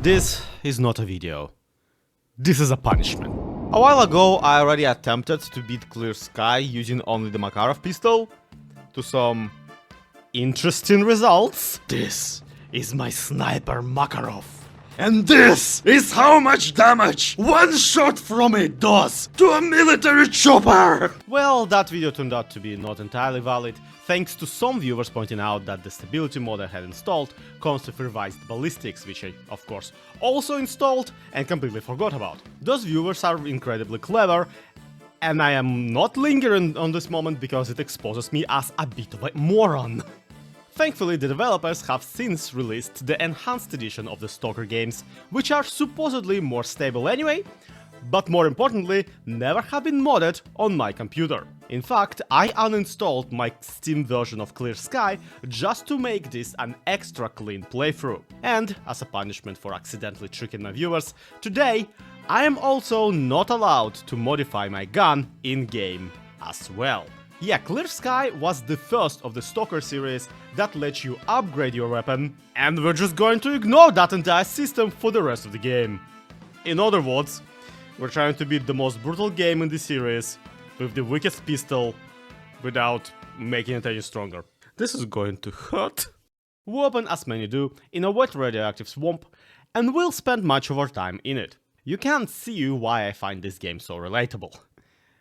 This is not a video. This is a punishment. A while ago I already attempted to beat S.T.A.L.K.E.R using only the Makarov Pistol, to some interesting results. This is my sniper Makarov. And this is how much damage one shot from it does to a military chopper! Well, that video turned out to be not entirely valid, thanks to some viewers pointing out that the stability mod I had installed comes with revised ballistics, which I, of course, also installed and completely forgot about. Those viewers are incredibly clever, and I am not lingering on this moment because it exposes me as a bit of a moron. Thankfully, the developers have since released the enhanced edition of the Stalker games, which are supposedly more stable anyway, but more importantly, never have been modded on my computer. In fact, I uninstalled my Steam version of Clear Sky just to make this an extra clean playthrough. And, as a punishment for accidentally tricking my viewers, today I am also not allowed to modify my gun in-game as well. Yeah, Clear Sky was the first of the Stalker series that lets you upgrade your weapon, and we're just going to ignore that entire system for the rest of the game. In other words, we're trying to beat the most brutal game in the series with the weakest pistol without making it any stronger. This is going to hurt. We open, as many do, in a wet radioactive swamp, and we'll spend much of our time in it. You can't see why I find this game so relatable.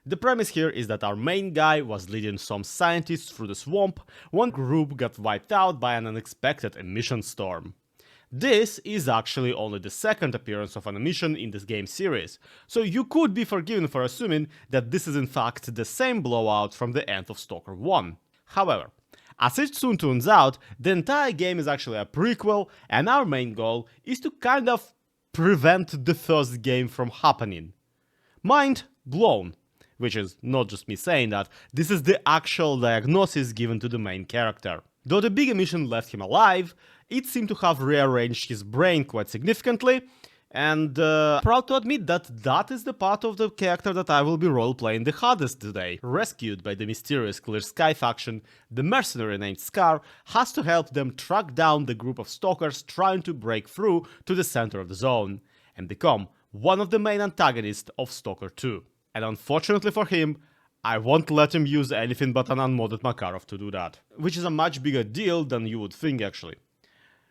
The premise here is that our main guy was leading some scientists through the swamp when group got wiped out by an unexpected emission storm. This is actually only the second appearance of an emission in this game series, so you could be forgiven for assuming that this is in fact the same blowout from the end of Stalker 1. However, as it soon turns out, the entire game is actually a prequel, and our main goal is to kind of prevent the first game from happening. Mind blown. Which is not just me saying that, this is the actual diagnosis given to the main character. Though the big emission left him alive, it seemed to have rearranged his brain quite significantly, and proud to admit that that is the part of the character that I will be roleplaying the hardest today. Rescued by the mysterious Clear Sky faction, the mercenary named S.T.A.L.K.E.R has to help them track down the group of stalkers trying to break through to the center of the zone, and become one of the main antagonists of Stalker 2. And unfortunately for him, I won't let him use anything but an unmodded Makarov to do that. Which is a much bigger deal than you would think actually.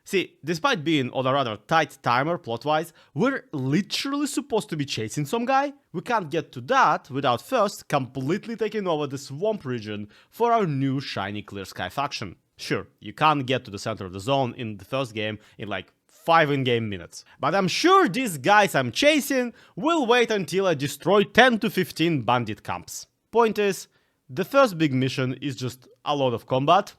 See, despite being on a rather tight timer plot-wise, we're literally supposed to be chasing some guy. We can't get to that without first completely taking over the swamp region for our new shiny Clear Sky faction. Sure, you can't get to the center of the zone in the first game in like 5 in-game minutes. But I'm sure these guys I'm chasing will wait until I destroy 10 to 15 bandit camps. Point is, the first big mission is just a lot of combat,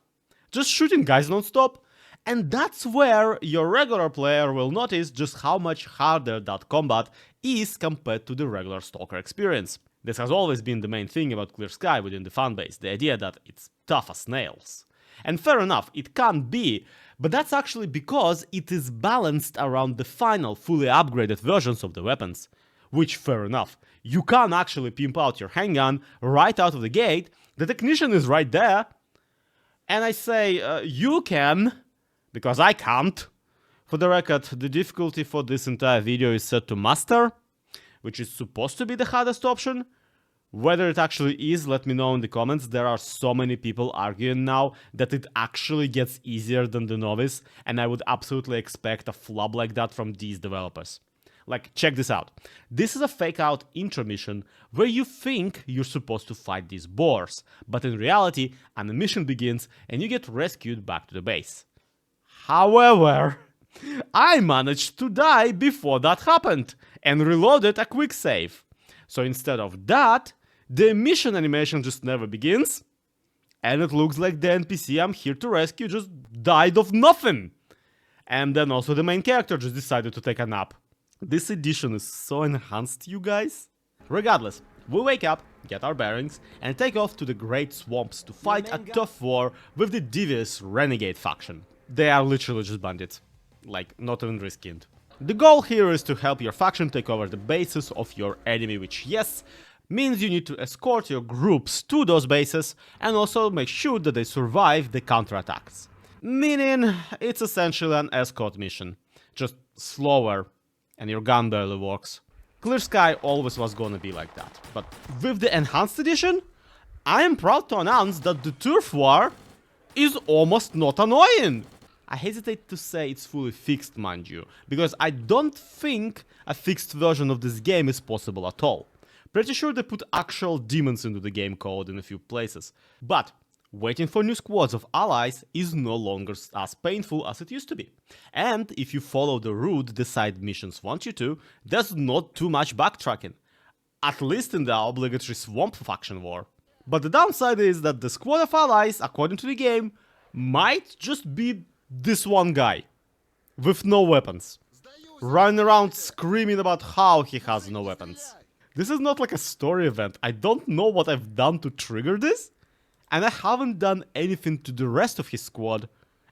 just shooting guys non-stop, and that's where your regular player will notice just how much harder that combat is compared to the regular Stalker experience. This has always been the main thing about Clear Sky within the fanbase, the idea that it's tough as nails. And fair enough, it can be, but that's actually because it is balanced around the final fully upgraded versions of the weapons. Which, fair enough, you can actually pimp out your handgun right out of the gate, the technician is right there. And I say, you can, because I can't. For the record, the difficulty for this entire video is set to Master, which is supposed to be the hardest option. Whether it actually is, let me know in the comments. There are so many people arguing now that it actually gets easier than the Novice, and I would absolutely expect a flub like that from these developers. Like, check this out. This is a fake-out intro mission where you think you're supposed to fight these boars, but in reality, an mission begins and you get rescued back to the base. However, I managed to die before that happened, and reloaded a quick save. So instead of that, the mission animation just never begins, and it looks like the NPC I'm here to rescue just died of nothing. And then also the main character just decided to take a nap. This edition is so enhanced, you guys. Regardless, we wake up, get our bearings, and take off to the Great Swamps to fight a tough war with the devious Renegade faction. They are literally just bandits, like not even reskinned. The goal here is to help your faction take over the bases of your enemy, which, yes, means you need to escort your groups to those bases and also make sure that they survive the counterattacks. Meaning, it's essentially an escort mission. Just slower and your gun barely works. Clear Sky always was gonna be like that. But with the Enhanced Edition, I am proud to announce that the turf war is almost not annoying. I hesitate to say it's fully fixed, mind you, because I don't think a fixed version of this game is possible at all. Pretty sure they put actual demons into the game code in a few places. But waiting for new squads of allies is no longer as painful as it used to be. And if you follow the route the side missions want you to, there's not too much backtracking. At least in the obligatory swamp faction war. But the downside is that the squad of allies, according to the game, might just be this one guy. With no weapons. Running around screaming about how he has no weapons. This is not like a story event. I don't know what I've done to trigger this. And I haven't done anything to the rest of his squad.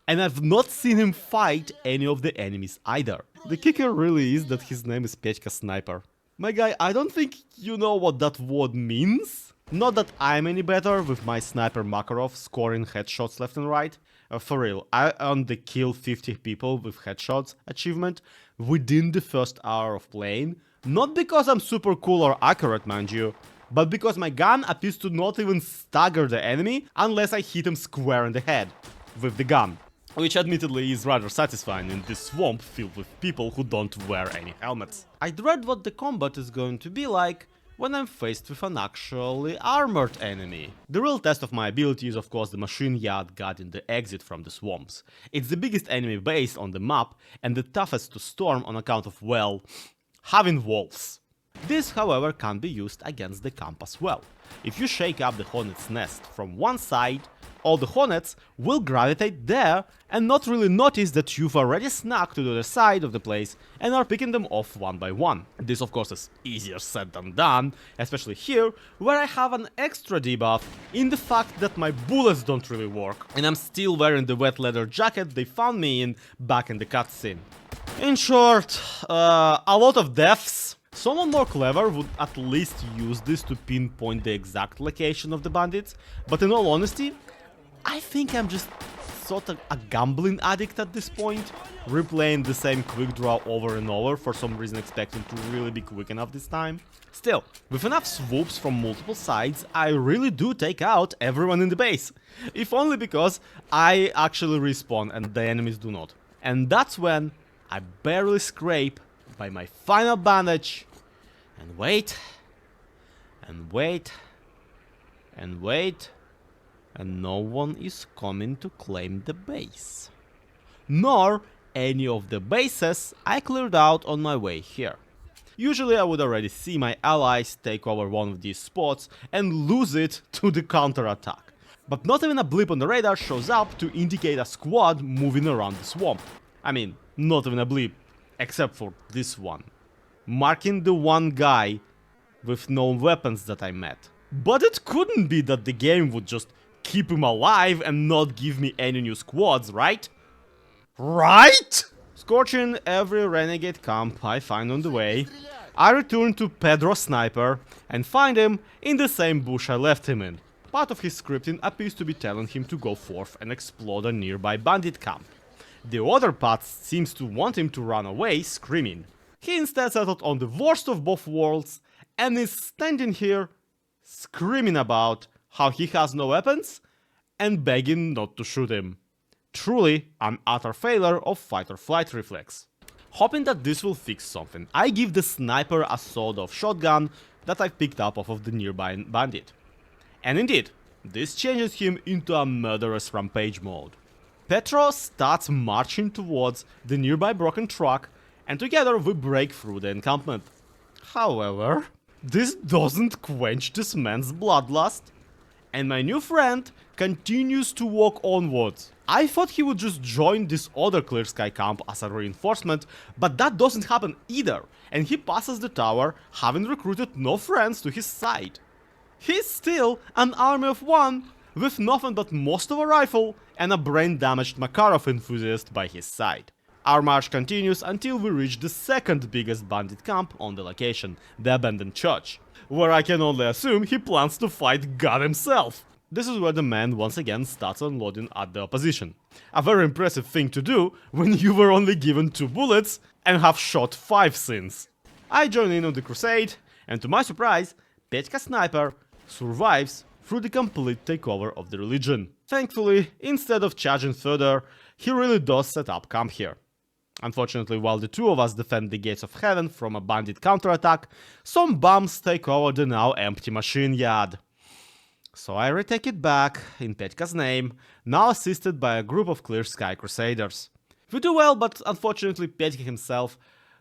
And I've not seen him fight any of the enemies either. The kicker really is that his name is Petya Sniper. My guy, I don't think you know what that word means. Not that I'm any better with my sniper Makarov scoring headshots left and right. For real, I earned the kill 50 people with headshots achievement within the first hour of playing. Not because I'm super cool or accurate, mind you, but because my gun appears to not even stagger the enemy unless I hit him square in the head with the gun. Which admittedly is rather satisfying in this swamp filled with people who don't wear any helmets. I dread what the combat is going to be like when I'm faced with an actually armored enemy. The real test of my ability is of course the machine yard guarding the exit from the swamps. It's the biggest enemy base on the map and the toughest to storm on account of, well, having walls. This, however, can be used against the camp as well. If you shake up the hornet's nest from one side, all the hornets will gravitate there and not really notice that you've already snuck to the other side of the place and are picking them off one by one. This of course is easier said than done, especially here, where I have an extra debuff in the fact that my bullets don't really work, and I'm still wearing the wet leather jacket they found me in back in the cutscene. In short, a lot of deaths. Someone more clever would at least use this to pinpoint the exact location of the bandits, but in all honesty, I think I'm just sort of a gambling addict at this point, replaying the same quick draw over and over, for some reason expecting to really be quick enough this time. Still, with enough swoops from multiple sides, I really do take out everyone in the base. If only because I actually respawn and the enemies do not. And that's when I barely scrape by my final bandage, and wait, and wait, and wait, and no one is coming to claim the base. Nor any of the bases I cleared out on my way here. Usually I would already see my allies take over one of these spots and lose it to the counter-attack. But not even a blip on the radar shows up to indicate a squad moving around the swamp. I mean, not even a blip, except for this one, marking the one guy with no weapons that I met. But it couldn't be that the game would just keep him alive and not give me any new squads, right? Right? Scorching every renegade camp I find on the way, I return to Pedro Sniper and find him in the same bush I left him in. Part of his scripting appears to be telling him to go forth and explode a nearby bandit camp. The other part seems to want him to run away screaming. He instead settled on the worst of both worlds and is standing here screaming about how he has no weapons and begging not to shoot him. Truly an utter failure of fight or flight reflex. Hoping that this will fix something, I give the sniper a sawed-off shotgun that I picked up off of the nearby bandit. And indeed, this changes him into a murderous rampage mode. Petro starts marching towards the nearby broken truck, and together we break through the encampment. However, this doesn't quench this man's bloodlust, and my new friend continues to walk onwards. I thought he would just join this other Clear Sky camp as a reinforcement, but that doesn't happen either, and he passes the tower, having recruited no friends to his side. He's still an army of one, with nothing but most of a rifle and a brain-damaged Makarov enthusiast by his side. Our march continues until we reach the second biggest bandit camp on the location, the abandoned church, where I can only assume he plans to fight God himself. this is where the man once again starts unloading at the opposition. A very impressive thing to do when you were only given 2 bullets and have shot 5 since. I join in on the crusade, and to my surprise, Petya Sniper survives through the complete takeover of the religion. Thankfully, instead of charging further, he really does set up camp here. Unfortunately, while the 2 of us defend the gates of heaven from a bandit counterattack, some bums take over the now empty machine yard. So I retake it back, in Petya's name, now assisted by a group of Clear-Sky Crusaders. We do well, but unfortunately Petya himself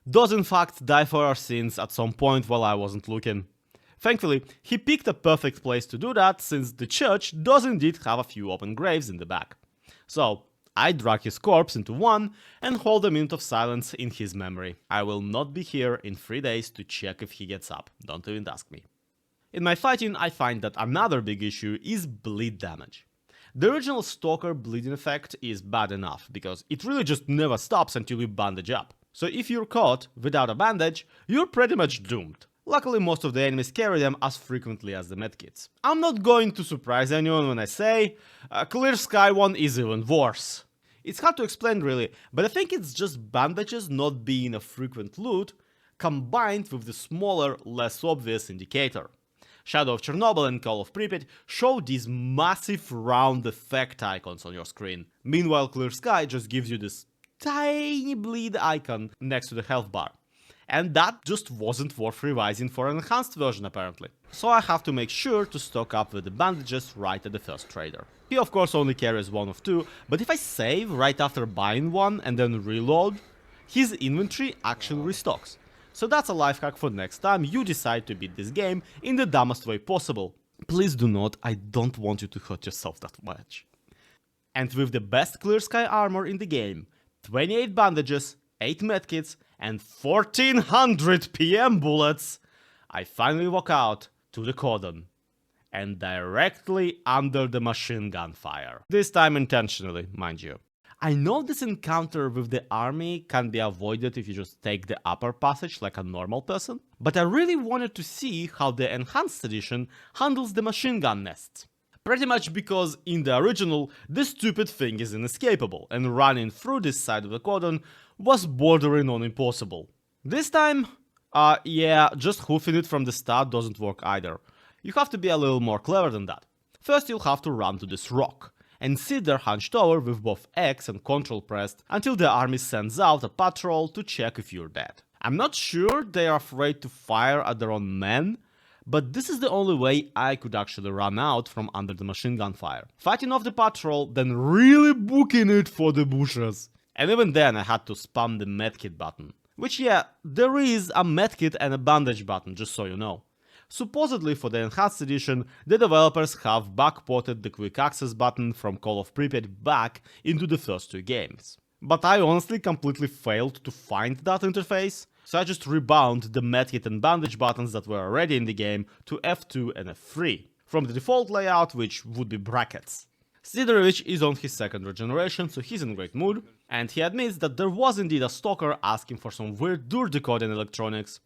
does in fact die for our sins at some point while I wasn't looking. Thankfully, he picked a perfect place to do that, since the church does indeed have a few open graves in the back. So, I drag his corpse into one and hold a minute of silence in his memory. I will not be here in 3 days to check if he gets up, don't even ask me. In my fighting, I find that another big issue is bleed damage. The original Stalker bleeding effect is bad enough, because it really just never stops until you bandage up. So if you're caught without a bandage, you're pretty much doomed. Luckily, most of the enemies carry them as frequently as the medkits. I'm not going to surprise anyone when I say, Clear-Sky one is even worse. It's hard to explain really, but I think it's just bandages not being a frequent loot, combined with the smaller, less obvious indicator. Shadow of Chernobyl and Call of Pripyat show these massive round effect icons on your screen. Meanwhile, Clear-Sky just gives you this tiny bleed icon next to the health bar. And that just wasn't worth revising for an enhanced version apparently. So I have to make sure to stock up with the bandages right at the first trader. He of course only carries 1 of 2, but if I save right after buying one and then reload, his inventory actually restocks. So that's a life hack for next time you decide to beat this game in the dumbest way possible. Please do not, I don't want you to hurt yourself that much. And with the best Clear-Sky armor in the game, 28 bandages, 8 medkits, and 1400 PM bullets, I finally walk out to the Cordon. And directly under the machine gun fire. This time intentionally, mind you. I know this encounter with the army can be avoided if you just take the upper passage like a normal person, but I really wanted to see how the enhanced edition handles the machine gun nests. Pretty much because in the original, this stupid thing is inescapable, and running through this side of the Cordon was bordering on impossible. This time, yeah, just hoofing it from the start doesn't work either. You have to be a little more clever than that. First you'll have to run to this rock, and sit there hunched over with both X and Ctrl pressed until the army sends out a patrol to check if you're dead. I'm not sure they are afraid to fire at their own men, but this is the only way I could actually run out from under the machine gun fire. Fighting off the patrol, then really booking it for the bushes. And even then I had to spam the medkit button. Which yeah, there is a medkit and a bandage button, just so you know. Supposedly for the enhanced edition, the developers have backported the quick access button from Call of Pripyat back into the first 2 games. But I honestly completely failed to find that interface, so I just rebound the medkit and bandage buttons that were already in the game to F2 and F3, from the default layout, which would be brackets. Sidorovich is on his 2nd regeneration, so he's in great mood, and he admits that there was indeed a stalker asking for some weird door decoding electronics,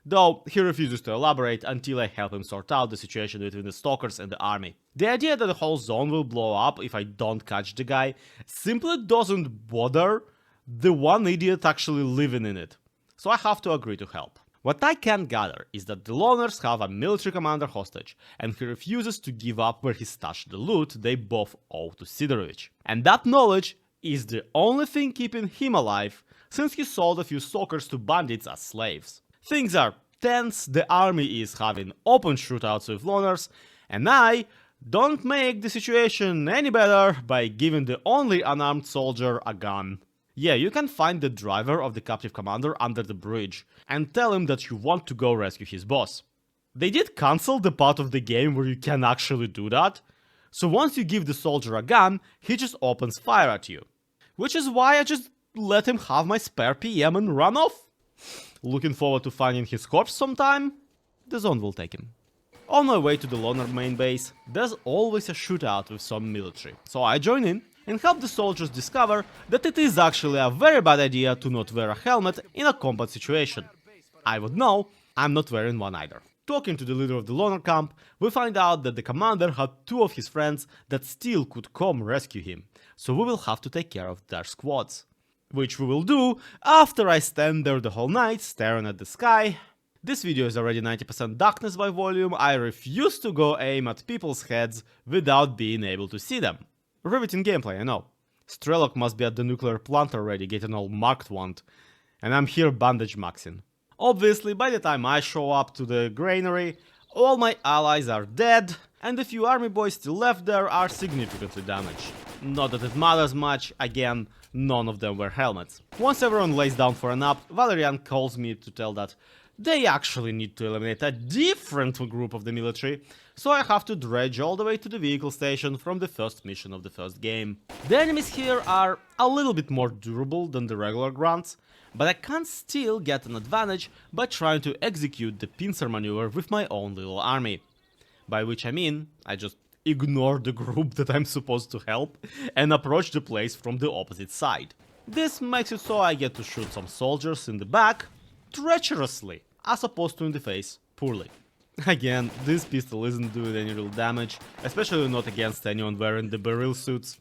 though he refuses to elaborate until I help him sort out the situation between the stalkers and the army. The idea that the whole zone will blow up if I don't catch the guy simply doesn't bother the one idiot actually living in it, so I have to agree to help. What I can gather is that the loners have a military commander hostage, and he refuses to give up where he stashed the loot they both owe to Sidorovich. And that knowledge is the only thing keeping him alive, since he sold a few stalkers to bandits as slaves. Things are tense, the army is having open shootouts with loners, and I don't make the situation any better by giving the only unarmed soldier a gun. Yeah, you can find the driver of the captive commander under the bridge and tell him that you want to go rescue his boss. They did cancel the part of the game where you can actually do that, so once you give the soldier a gun, he just opens fire at you. Which is why I just let him have my spare PM and run off. Looking forward to finding his corpse sometime, the zone will take him. On my way to the loner main base, there's always a shootout with some military, so I join in and help the soldiers discover that it is actually a very bad idea to not wear a helmet in a combat situation. I would know, I'm not wearing one either. Talking to the leader of the loner camp, we find out that the commander had two of his friends that still could come rescue him, so we will have to take care of their squads. Which we will do after I stand there the whole night staring at the sky. This video is already 90% darkness by volume. I refuse to go aim at people's heads without being able to see them. Riveting gameplay, I know. Strelok must be at the nuclear plant already getting all marked one, and I'm here bandage maxing. Obviously, by the time I show up to the granary, all my allies are dead, and the few army boys still left there are significantly damaged. Not that it matters much, again, none of them wear helmets. Once everyone lays down for a nap, Valerian calls me to tell that they actually need to eliminate a different group of the military, so I have to dredge all the way to the vehicle station from the first mission of the first game. The enemies here are a little bit more durable than the regular grunts, but I can still get an advantage by trying to execute the pincer maneuver with my own little army. By which I mean, I just ignore the group that I'm supposed to help and approach the place from the opposite side. This makes it so I get to shoot some soldiers in the back, treacherously, as opposed to in the face, poorly. Again, this pistol isn't doing any real damage, especially not against anyone wearing the barrel suits.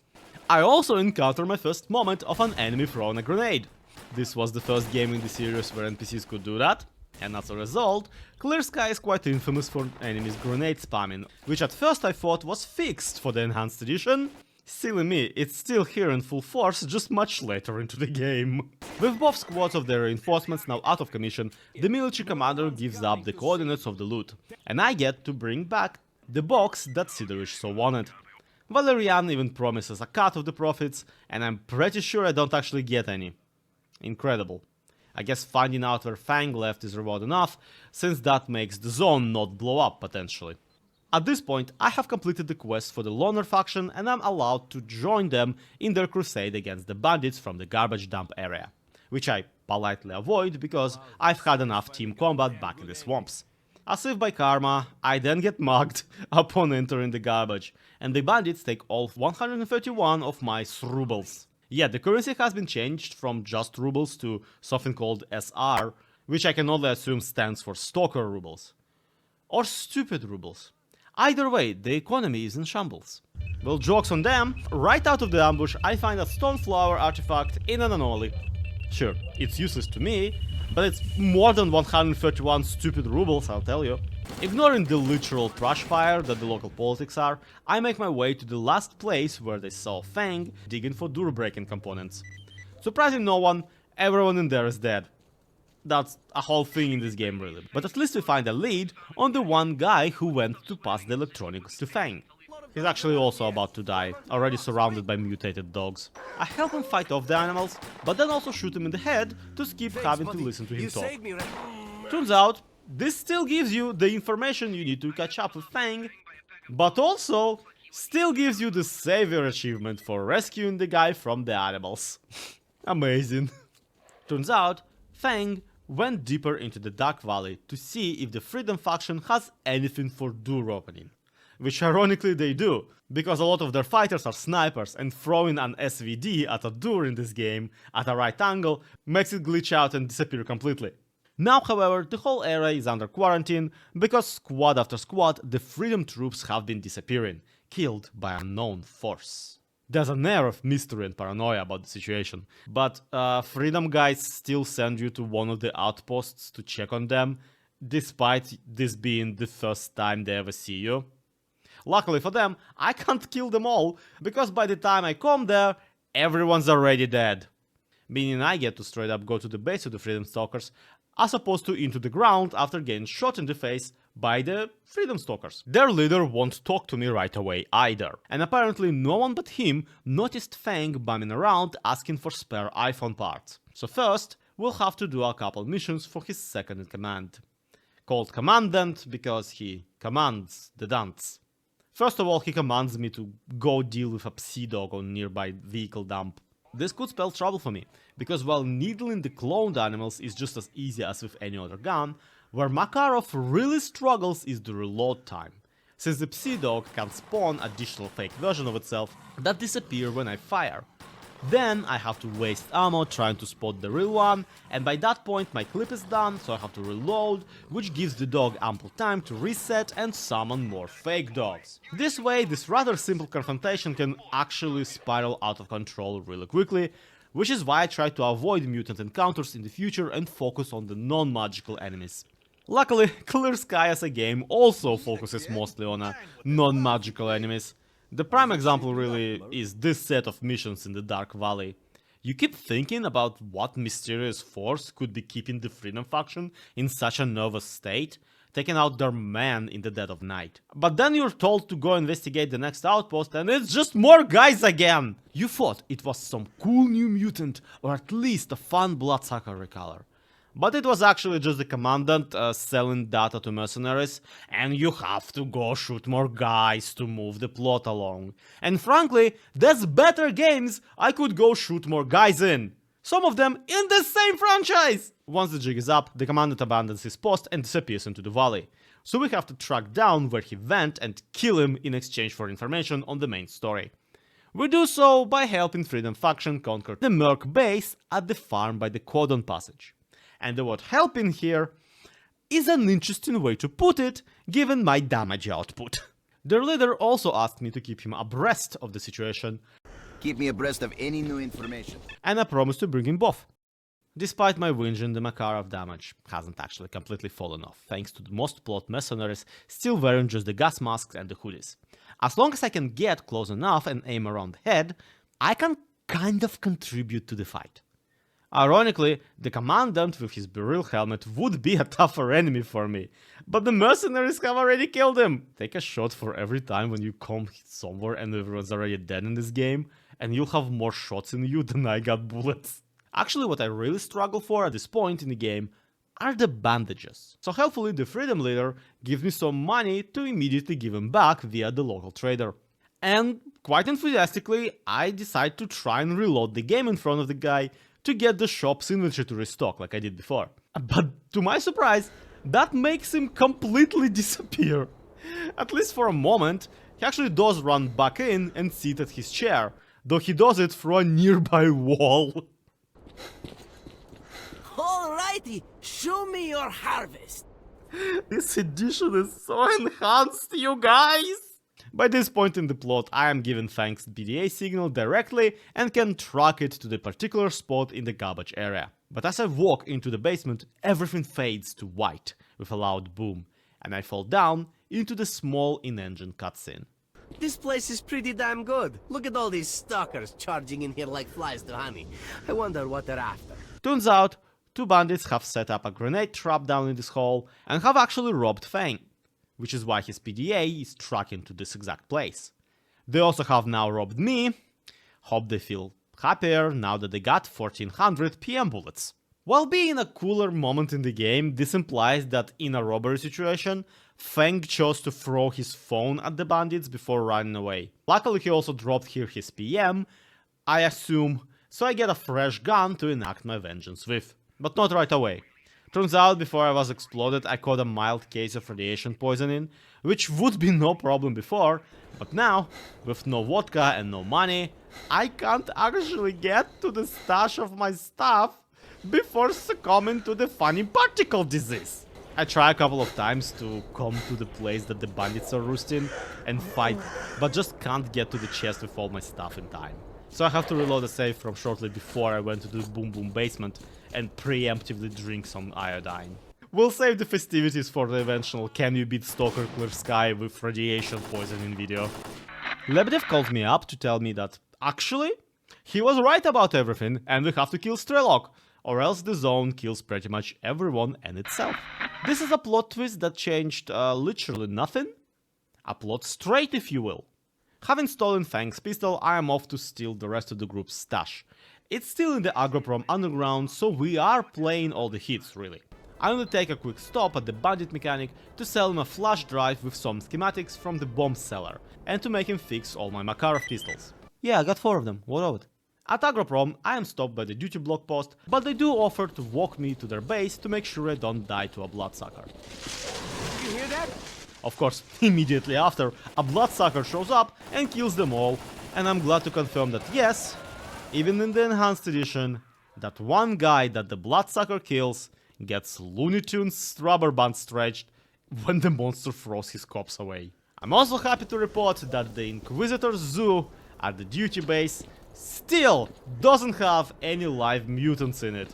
I also encounter my first moment of an enemy throwing a grenade. This was the first game in the series where NPCs could do that, and as a result, Clear is quite infamous for enemies grenade spamming, which at first I thought was fixed for the enhanced edition. Silly me, it's still here in full force, just much later into the game. With both squads of their reinforcements now out of commission, the military commander gives up the coordinates of the loot, and I get to bring back the box that Sidorich so wanted. Valerian even promises a cut of the profits, and I'm pretty sure I don't actually get any. Incredible. I guess finding out where Fang left is reward enough, since that makes the zone not blow up potentially. At this point, I have completed the quest for the Loner faction and I'm allowed to join them in their crusade against the bandits from the garbage dump area, which I politely avoid because I've had enough team combat back in the swamps. As if by karma, I then get mugged upon entering the garbage, and the bandits take all 131 of my rubles. Yeah, the currency has been changed from just rubles to something called SR, which I can only assume stands for Stalker rubles. Or stupid rubles. Either way, the economy is in shambles. Well, jokes on them, right out of the ambush I find a stone flower artifact in an anomaly. Sure, it's useless to me, but it's more than 131 stupid rubles, I'll tell you. Ignoring the literal trash fire that the local politics are, I make my way to the last place where they saw Fang digging for door-breaking components. Surprising no one, everyone in there is dead. That's a whole thing in this game really, but at least we find a lead on the one guy who went to pass the electronics to Fang. He's actually also about to die, already surrounded by mutated dogs. I help him fight off the animals, but then also shoot him in the head to skip having to listen to him talk. Turns out, this still gives you the information you need to catch up with Fang, but also still gives you the savior achievement for rescuing the guy from the animals. Amazing. Turns out, Fang went deeper into the Dark Valley to see if the Freedom faction has anything for door opening. Which ironically they do, because a lot of their fighters are snipers and throwing an SVD at a door in this game at a right angle makes it glitch out and disappear completely. Now, however, the whole area is under quarantine because squad after squad the Freedom troops have been disappearing, killed by an unknown force. There's an air of mystery and paranoia about the situation, but Freedom guys still send you to one of the outposts to check on them, despite this being the first time they ever see you. Luckily for them, I can't kill them all, because by the time I come there, everyone's already dead. Meaning I get to straight up go to the base of the Freedom Stalkers, as opposed to into the ground after getting shot in the face by the Freedom Stalkers. Their leader won't talk to me right away either, and apparently no one but him noticed Fang bumming around asking for spare iPhone parts. So first, we'll have to do a couple missions for his second in command. Called Commandant because he commands the dance. First of all, he commands me to go deal with a psi-dog on nearby vehicle dump. This could spell trouble for me, because while needling the cloned animals is just as easy as with any other gun, where Makarov really struggles is the reload time, since the psi-dog can spawn additional fake version of itself that disappear when I fire. Then I have to waste ammo trying to spot the real one, and by that point my clip is done, so I have to reload, which gives the dog ample time to reset and summon more fake dogs. This way, this rather simple confrontation can actually spiral out of control really quickly, which is why I try to avoid mutant encounters in the future and focus on the non-magical enemies. Luckily, Clear-Sky as a game also focuses mostly on non-magical enemies. The prime example really is this set of missions in the Dark Valley. You keep thinking about what mysterious force could be keeping the Freedom Faction in such a nervous state, taking out their man in the dead of night. But then you're told to go investigate the next outpost and it's just more guys again! You thought it was some cool new mutant or at least a fun bloodsucker recolor. But it was actually just the commandant selling data to mercenaries, and you have to go shoot more guys to move the plot along. And frankly, there's better games I could go shoot more guys in. Some of them in the same franchise! Once the jig is up, the commandant abandons his post and disappears into the valley. So we have to track down where he went and kill him in exchange for information on the main story. We do so by helping Freedom Faction conquer the Merc base at the farm by the Cordon passage. And the word helping here is an interesting way to put it, given my damage output. Their leader also asked me to keep him abreast of the situation. Keep me abreast of any new information. And I promised to bring him both. Despite my whinging, the Makarov damage hasn't actually completely fallen off, thanks to the most plot mercenaries still wearing just the gas masks and the hoodies. As long as I can get close enough and aim around the head, I can kind of contribute to the fight. Ironically, the commandant with his beryl helmet would be a tougher enemy for me, but the mercenaries have already killed him! Take a shot for every time when you come somewhere and everyone's already dead in this game, and you'll have more shots in you than I got bullets. Actually, what I really struggle for at this point in the game are the bandages. So helpfully the Freedom Leader gives me some money to immediately give him back via the local trader. And quite enthusiastically, I decide to try and reload the game in front of the guy to get the shop's inventory to restock like I did before. But to my surprise, that makes him completely disappear. At least for a moment, he actually does run back in and sit at his chair, though he does it through a nearby wall. Alrighty, show me your harvest. This edition is so enhanced, you guys! By this point in the plot, I am given Fang's PDA signal directly and can track it to the particular spot in the garbage area. But as I walk into the basement, everything fades to white with a loud boom, and I fall down into the small in-engine cutscene. This place is pretty damn good. Look at all these stalkers charging in here like flies to honey. I wonder what they're after. Turns out, two bandits have set up a grenade trap down in this hole and have actually robbed Fang, which is why his PDA is tracking to this exact place. They also have now robbed me. Hope they feel happier now that they got 1400 PM bullets. While being a cooler moment in the game, this implies that in a robbery situation, Fang chose to throw his phone at the bandits before running away. Luckily he also dropped here his PM, I assume, so I get a fresh gun to enact my vengeance with. But not right away. Turns out before I was exploded I caught a mild case of radiation poisoning, which would be no problem before, but now, with no vodka and no money, I can't actually get to the stash of my stuff before succumbing to the funny particle disease. I try a couple of times to come to the place that the bandits are roosting and fight, but just can't get to the chest with all my stuff in time. So I have to reload the save from shortly before I went to the Boom Boom basement and preemptively drink some iodine. We'll save the festivities for the eventual Can You Beat Stalker Clear-Sky with radiation poisoning video. Lebedev called me up to tell me that, actually, he was right about everything and we have to kill Strelok, or else the zone kills pretty much everyone and itself. This is a plot twist that changed literally nothing. A plot straight, if you will. Having stolen Fang's pistol, I am off to steal the rest of the group's stash. It's still in the Agroprom underground, so we are playing all the hits, really. I only take a quick stop at the bandit mechanic to sell him a flash drive with some schematics from the bomb seller, and to make him fix all my Makarov pistols. Yeah, I got 4 of them, what of it? At Agroprom, I am stopped by the duty block post, but they do offer to walk me to their base to make sure I don't die to a bloodsucker. You hear that? Of course, immediately after, a bloodsucker shows up and kills them all, and I'm glad to confirm that yes, Even in the enhanced edition, that one guy that the bloodsucker kills gets Looney Tunes rubber band stretched when the monster throws his corpse away. I'm also happy to report that the Inquisitor's zoo at the duty base still doesn't have any live mutants in it,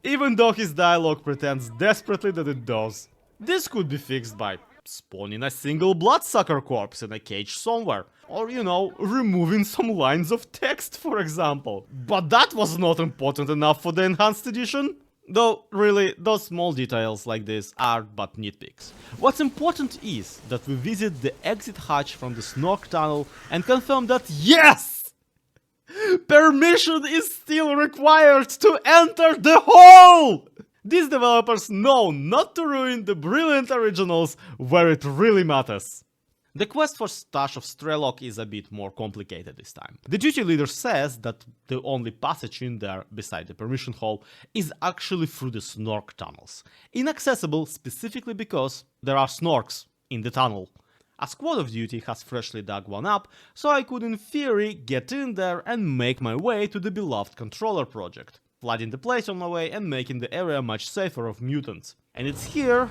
even though his dialogue pretends desperately that it does. This could be fixed by spawning a single bloodsucker corpse in a cage somewhere, or you know, removing some lines of text, for example. But that was not important enough for the enhanced edition. Though, really, those small details like this are but nitpicks. What's important is that we visit the exit hatch from the S.T.A.L.K.E.R tunnel and confirm that YES! Permission is still required to enter the hole! These developers know not to ruin the brilliant originals where it really matters. The quest for stash of Strelok is a bit more complicated this time. The duty leader says that the only passage in there, beside the permission hall, is actually through the S.T.A.L.K.E.R tunnels. Inaccessible specifically because there are snorks in the tunnel. A squad of duty has freshly dug one up, so I could in theory get in there and make my way to the beloved controller project, flooding the place on my way and making the area much safer of mutants. And it's here,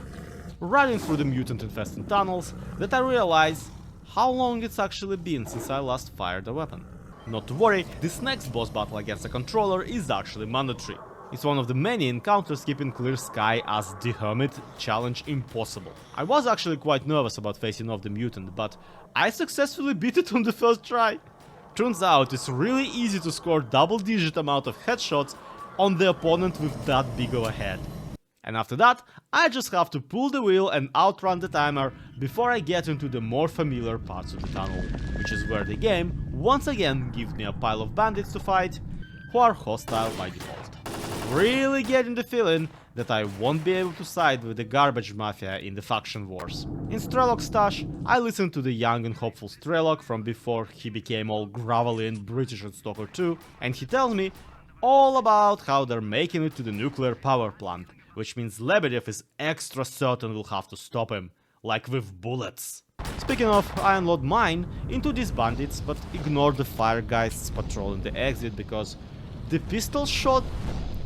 running through the mutant-infested tunnels, that I realize how long it's actually been since I last fired a weapon. Not to worry, this next boss battle against a controller is actually mandatory. It's one of the many encounters keeping Clear Sky as the Hermit challenge impossible. I was actually quite nervous about facing off the mutant, but I successfully beat it on the first try. Turns out it's really easy to score double-digit amount of headshots on the opponent with that big of a head. And after that, I just have to pull the wheel and outrun the timer before I get into the more familiar parts of the tunnel, which is where the game once again gives me a pile of bandits to fight, who are hostile by default. Really getting the feeling that I won't be able to side with the garbage mafia in the faction wars. In Strelok's stash, I listened to the young and hopeful Strelok from before he became all gravelly and British at Stalker 2, and he tells me all about how they're making it to the nuclear power plant, which means Lebedev is extra certain we'll have to stop him, like with bullets. Speaking of, I unload mine into these bandits, but ignore the fire guys patrolling the exit because the pistol shot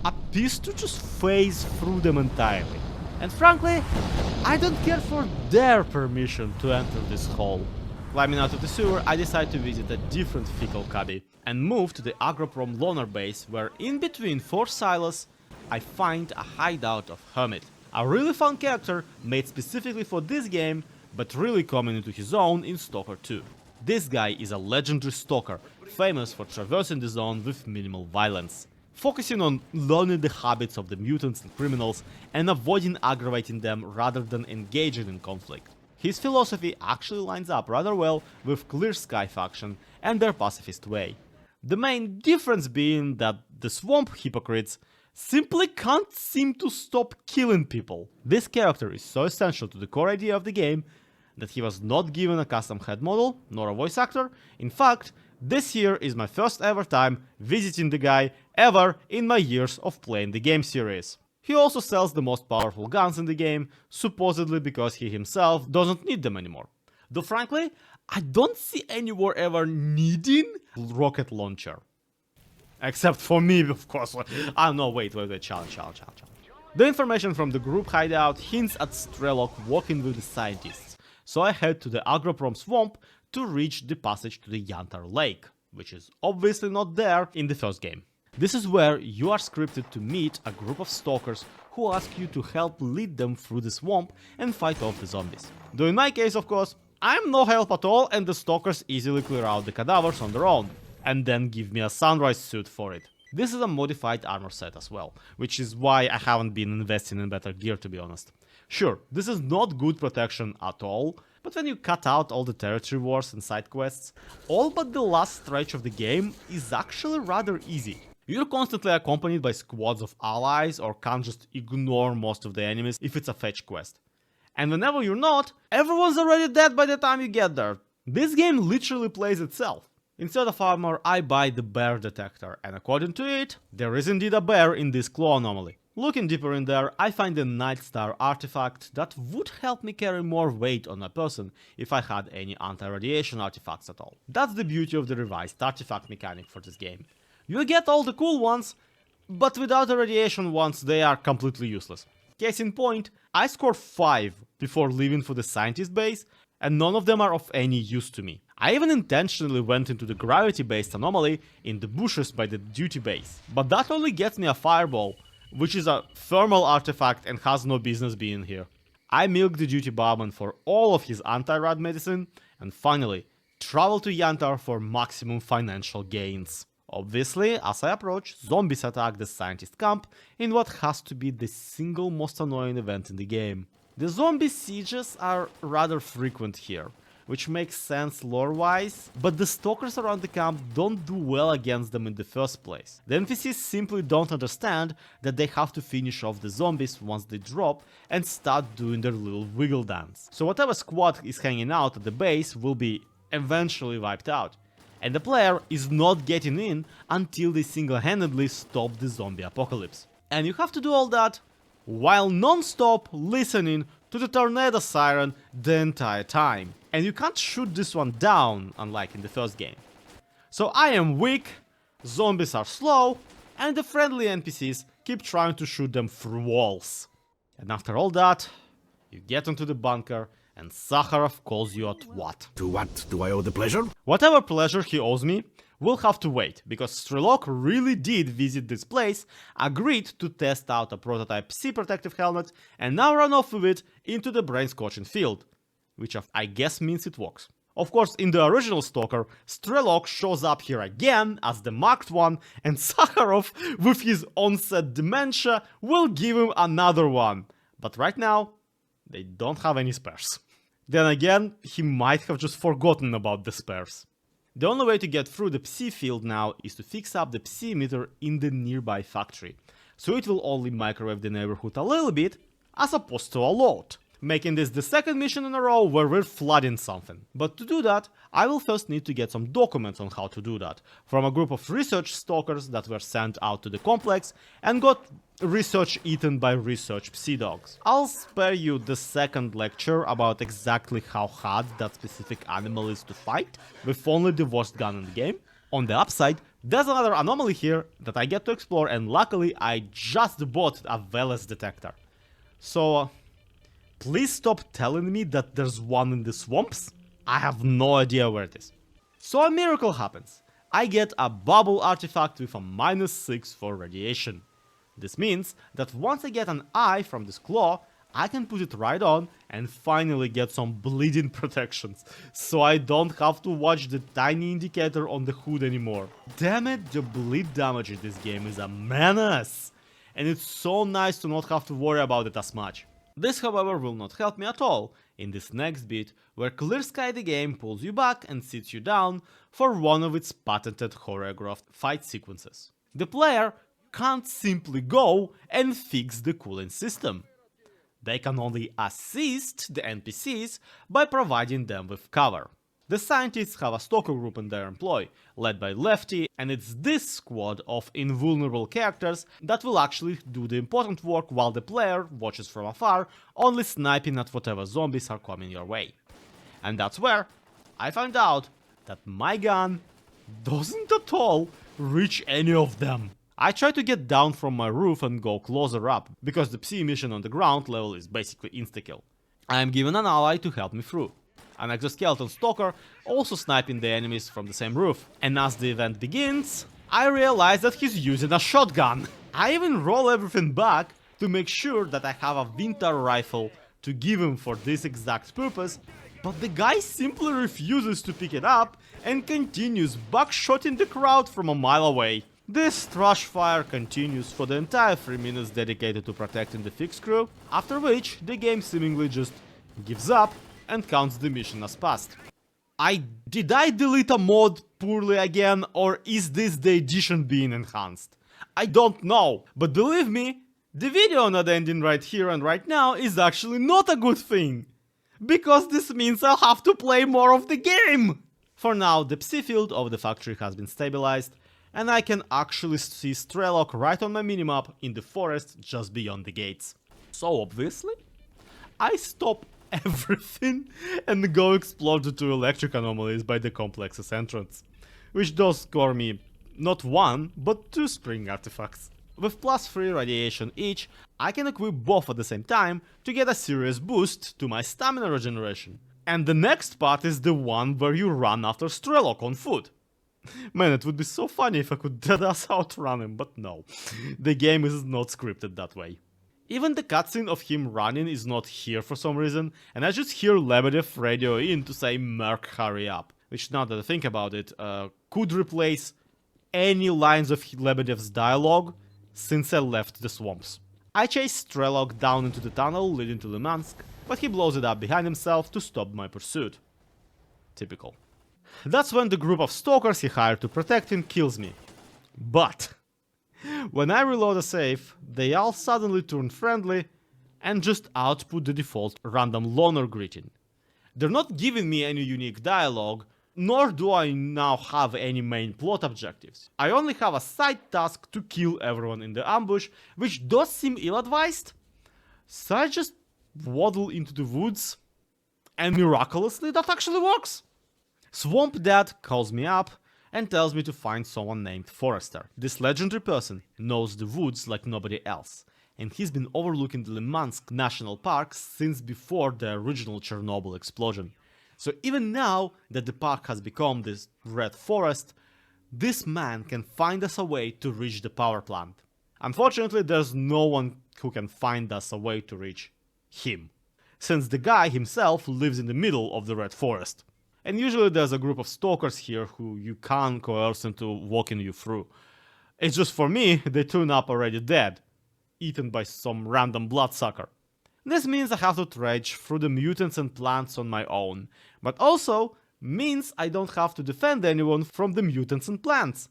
appears to just phase through them entirely. And frankly, I don't care for their permission to enter this hole. Climbing out of the sewer, I decide to visit a different fecal cubby and move to the Agroprom loner base, where in between 4 silos I find a hideout of Hermit, a really fun character made specifically for this game, but really coming into his own in Stalker 2. This guy is a legendary stalker, famous for traversing the zone with minimal violence, focusing on learning the habits of the mutants and criminals and avoiding aggravating them rather than engaging in conflict. His philosophy actually lines up rather well with Clear Sky faction and their pacifist way. The main difference being that the swamp hypocrites simply can't seem to stop killing people. This character is so essential to the core idea of the game that he was not given a custom head model nor a voice actor. In fact, this year is my first ever time visiting the guy ever in my years of playing the game series. He also sells the most powerful guns in the game, supposedly because he himself doesn't need them anymore. Though frankly, I don't see anyone ever needing rocket launcher. Except for me, of course. Ah, no, wait, challenge. The information from the group hideout hints at Strelok working with the scientists, so I head to the Agroprom swamp to reach the passage to the Yantar lake, which is obviously not there in the first game. This is where you are scripted to meet a group of stalkers who ask you to help lead them through the swamp and fight off the zombies. Though in my case, of course, I'm no help at all and the stalkers easily clear out the cadavers on their own, and then give me a sunrise suit for it. This is a modified armor set as well, which is why I haven't been investing in better gear, to be honest. Sure, this is not good protection at all, but when you cut out all the territory wars and side quests, all but the last stretch of the game is actually rather easy. You're constantly accompanied by squads of allies or can't just ignore most of the enemies if it's a fetch quest. And whenever you're not, everyone's already dead by the time you get there. This game literally plays itself. Instead of armor, I buy the bear detector, and according to it, there is indeed a bear in this claw anomaly. Looking deeper in there, I find a Night Star artifact that would help me carry more weight on a person if I had any anti-radiation artifacts at all. That's the beauty of the revised artifact mechanic for this game. You get all the cool ones, but without the radiation ones they are completely useless. Case in point, I scored 5 before leaving for the scientist base, and none of them are of any use to me. I even intentionally went into the gravity-based anomaly in the bushes by the duty base, but that only gets me a fireball, which is a thermal artifact and has no business being here. I milked the duty barman for all of his anti-rad medicine, and finally, travel to Yantar for maximum financial gains. Obviously, as I approach, zombies attack the scientist camp in what has to be the single most annoying event in the game. The zombie sieges are rather frequent here, which makes sense lore-wise, but the stalkers around the camp don't do well against them in the first place. The NPCs simply don't understand that they have to finish off the zombies once they drop and start doing their little wiggle dance. So whatever squad is hanging out at the base will be eventually wiped out, and the player is not getting in until they single-handedly stop the zombie apocalypse. And you have to do all that while non-stop listening to the tornado siren the entire time. And you can't shoot this one down, unlike in the first game. So I am weak, zombies are slow, and the friendly NPCs keep trying to shoot them through walls. And after all that, you get into the bunker, and Sakharov calls you at what? To what do I owe the pleasure? Whatever pleasure he owes me will have to wait, because Strelok really did visit this place, agreed to test out a prototype C protective helmet, and now run off with it into the brain-scorching field, which I guess means it works. Of course, in the original Stalker, Strelok shows up here again as the marked one, and Sakharov, with his onset dementia, will give him another one. But right now, they don't have any spares. Then again, he might have just forgotten about the spares. The only way to get through the Psi field now is to fix up the Psi emitter in the nearby factory, so it will only microwave the neighborhood a little bit, as opposed to a lot, making this the second mission in a row where we're flooding something. But to do that, I will first need to get some documents on how to do that, from a group of research stalkers that were sent out to the complex and got research eaten by research Psi dogs. I'll spare you the second lecture about exactly how hard that specific animal is to fight, with only the worst gun in the game. On the upside, there's another anomaly here that I get to explore, and luckily I just bought a Veles detector. So, please stop telling me that there's one in the swamps. I have no idea where it is. So a miracle happens. I get a bubble artifact with a -6 for radiation. This means that once I get an eye from this claw, I can put it right on and finally get some bleeding protections, so I don't have to watch the tiny indicator on the hood anymore. Damn it, the bleed damage in this game is a menace, and it's so nice to not have to worry about it as much. This, however, will not help me at all in this next bit, where Clear the game pulls you back and sits you down for one of its patented choreographed fight sequences. The player can't simply go and fix the cooling system. They can only assist the NPCs by providing them with cover. The scientists have a stalker group in their employ, led by Lefty, and it's this squad of invulnerable characters that will actually do the important work while the player watches from afar, only sniping at whatever zombies are coming your way. And that's where I found out that my gun doesn't at all reach any of them. I try to get down from my roof and go closer up, because the Psi emission on the ground level is basically insta-kill. I am given an ally to help me through, an exoskeleton stalker also sniping the enemies from the same roof. And as the event begins, I realize that he's using a shotgun. I even roll everything back to make sure that I have a Yantar rifle to give him for this exact purpose, but the guy simply refuses to pick it up and continues buckshotting the crowd from a mile away. This trash fire continues for the entire 3 minutes dedicated to protecting the fixed crew, after which the game seemingly just gives up and counts the mission as passed. Did I delete a mod poorly again, or is this the edition being enhanced? I don't know, but believe me, the video not ending right here and right now is actually not a good thing, because this means I'll have to play more of the game! For now, the Psi field of the factory has been stabilized, and I can actually see Strelok right on my minimap in the forest just beyond the gates. So obviously, I stop everything and go explore the 2 electric anomalies by the complex's entrance, which does score me not one, but two spring artifacts. With +3 radiation each, I can equip both at the same time to get a serious boost to my stamina regeneration. And the next part is the one where you run after Strelok on foot. Man, it would be so funny if I could deadass outrun him, but no. The game is not scripted that way. Even the cutscene of him running is not here for some reason, and I just hear Lebedev radio in to say "Merc, hurry up," which, now that I think about it, could replace any lines of Lebedev's dialogue since I left the swamps. I chase Strelok down into the tunnel leading to Lymansk, but he blows it up behind himself to stop my pursuit. Typical. That's when the group of stalkers he hired to protect him kills me. But when I reload a save, they all suddenly turn friendly and just output the default random loner greeting. They're not giving me any unique dialogue, nor do I now have any main plot objectives. I only have a side task to kill everyone in the ambush, which does seem ill-advised. So I just waddle into the woods, and miraculously that actually works. Swamp Dad calls me up and tells me to find someone named Forrester. This legendary person knows the woods like nobody else, and he's been overlooking the Lymansk National Park since before the original Chernobyl explosion. So even now that the park has become this red forest, this man can find us a way to reach the power plant. Unfortunately, there's no one who can find us a way to reach him, since the guy himself lives in the middle of the red forest. And usually there's a group of stalkers here who you can't coerce into walking you through. It's just for me, they turn up already dead, eaten by some random bloodsucker. This means I have to trudge through the mutants and plants on my own, but also means I don't have to defend anyone from the mutants and plants.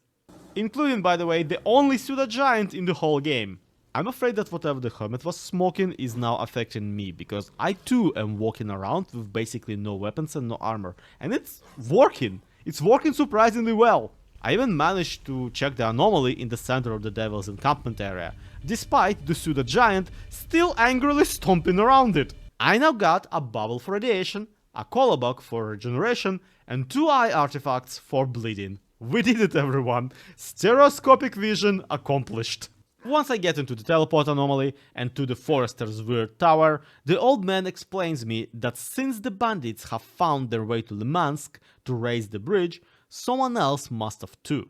Including, by the way, the only pseudo giant in the whole game. I'm afraid that whatever the hermit was smoking is now affecting me, because I too am walking around with basically no weapons and no armor. And it's working! It's working surprisingly well! I even managed to check the anomaly in the center of the devil's encampment area, despite the pseudo giant still angrily stomping around it. I now got a bubble for radiation, a kolobok for regeneration, and 2 eye artifacts for bleeding. We did it, everyone! Stereoscopic vision accomplished. Once I get into the teleport anomaly and to the Forester's weird tower, the old man explains me that since the bandits have found their way to Lymansk to raise the bridge, someone else must have too.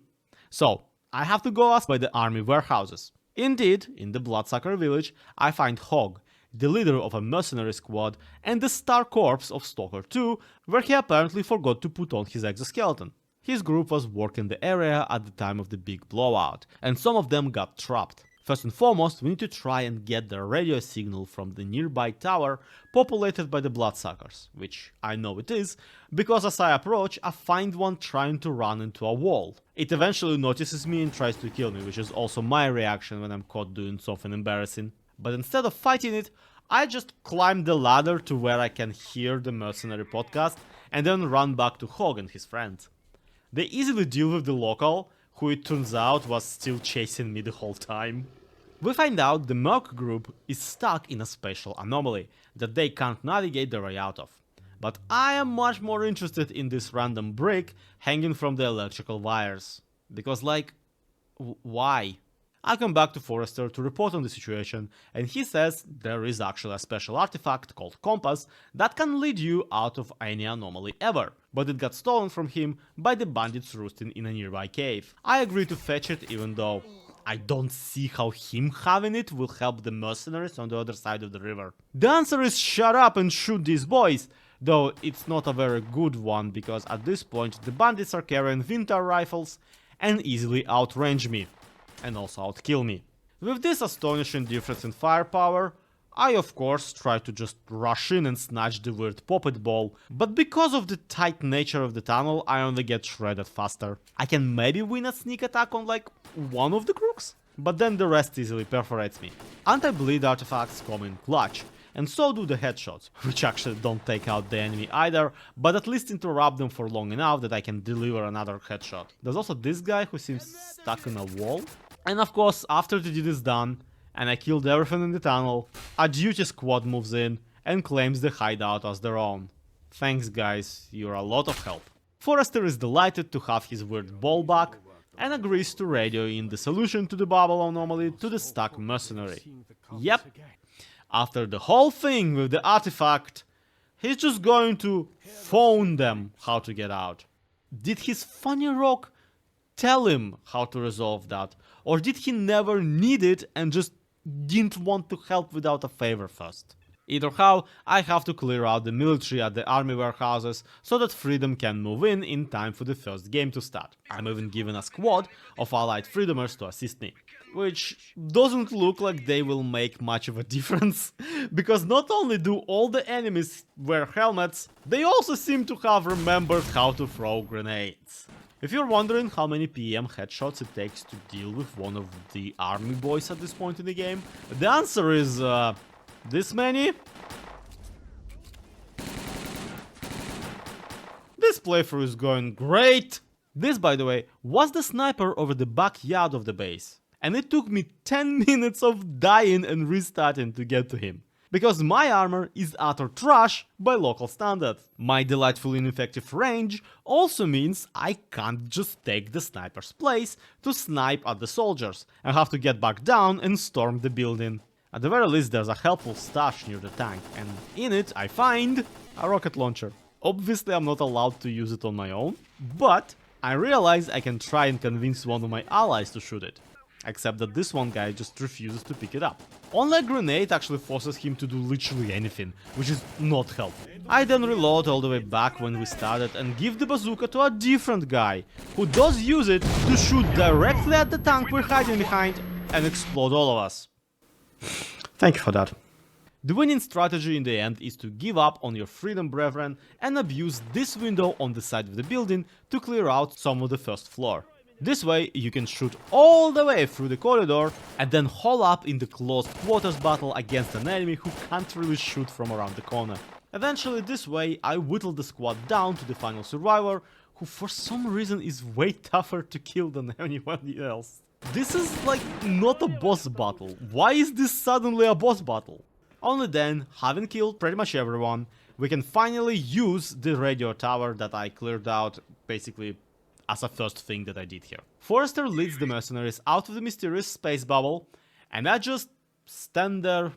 So, I have to go ask by the army warehouses. Indeed, in the Bloodsucker village, I find Hog, the leader of a mercenary squad, and the star corpse of Stalker 2, where he apparently forgot to put on his exoskeleton. His group was working the area at the time of the big blowout, and some of them got trapped. First and foremost, we need to try and get the radio signal from the nearby tower populated by the bloodsuckers, which I know it is, because as I approach, I find one trying to run into a wall. It eventually notices me and tries to kill me, which is also my reaction when I'm caught doing something embarrassing. But instead of fighting it, I just climb the ladder to where I can hear the mercenary podcast and then run back to Hog and his friends. They easily deal with the local, who it turns out was still chasing me the whole time. We find out the Merc group is stuck in a special anomaly that they can't navigate their way out of. But I am much more interested in this random brick hanging from the electrical wires. Because why? I come back to Forrester to report on the situation, and he says there is actually a special artifact called Compass that can lead you out of any anomaly ever, but it got stolen from him by the bandits roosting in a nearby cave. I agree to fetch it, even though I don't see how him having it will help the mercenaries on the other side of the river. The answer is shut up and shoot these boys, though it's not a very good one, because at this point the bandits are carrying Yantar rifles and easily outrange me. And also outkill me. With this astonishing difference in firepower, I of course try to just rush in and snatch the weird puppet ball, but because of the tight nature of the tunnel, I only get shredded faster. I can maybe win a sneak attack on one of the crooks, but then the rest easily perforates me. Anti-bleed artifacts come in clutch, and so do the headshots, which actually don't take out the enemy either, but at least interrupt them for long enough that I can deliver another headshot. There's also this guy who seems stuck in a wall. And of course, after the deed is done, and I killed everything in the tunnel, a duty squad moves in and claims the hideout as their own. Thanks guys, you're a lot of help. Forrester is delighted to have his weird ball back, and agrees to radio in the solution to the bubble anomaly to the stuck mercenary. Yep, after the whole thing with the artifact, he's just going to phone them how to get out. Did his funny rock tell him how to resolve that, or did he never need it and just didn't want to help without a favor first? Either how, I have to clear out the military at the army warehouses so that Freedom can move in time for the first game to start. I'm even given a squad of allied Freedomers to assist me. Which doesn't look like they will make much of a difference, because not only do all the enemies wear helmets, they also seem to have remembered how to throw grenades. If you're wondering how many PM headshots it takes to deal with one of the army boys at this point in the game, the answer is this many? This playthrough is going great! This, by the way, was the sniper over the backyard of the base. And it took me 10 minutes of dying and restarting to get to him. Because my armor is utter trash by local standards. My delightfully ineffective range also means I can't just take the sniper's place to snipe at the soldiers. I have to get back down and storm the building. At the very least, there's a helpful stash near the tank, and in it I find a rocket launcher. Obviously I'm not allowed to use it on my own, but I realize I can try and convince one of my allies to shoot it. Except that this one guy just refuses to pick it up. Only a grenade actually forces him to do literally anything, which is not helpful. I then reload all the way back when we started and give the bazooka to a different guy, who does use it to shoot directly at the tank we're hiding behind and explode all of us. Thank you for that. The winning strategy in the end is to give up on your freedom brethren and abuse this window on the side of the building to clear out some of the first floor. This way you can shoot all the way through the corridor and then haul up in the close quarters battle against an enemy who can't really shoot from around the corner. Eventually this way I whittle the squad down to the final survivor, who for some reason is way tougher to kill than anyone else. This is like not a boss battle. Why is this suddenly a boss battle? Only then, having killed pretty much everyone, we can finally use the radio tower that I cleared out basically as a first thing that I did here. Forrester leads the mercenaries out of the mysterious space bubble, and I just stand there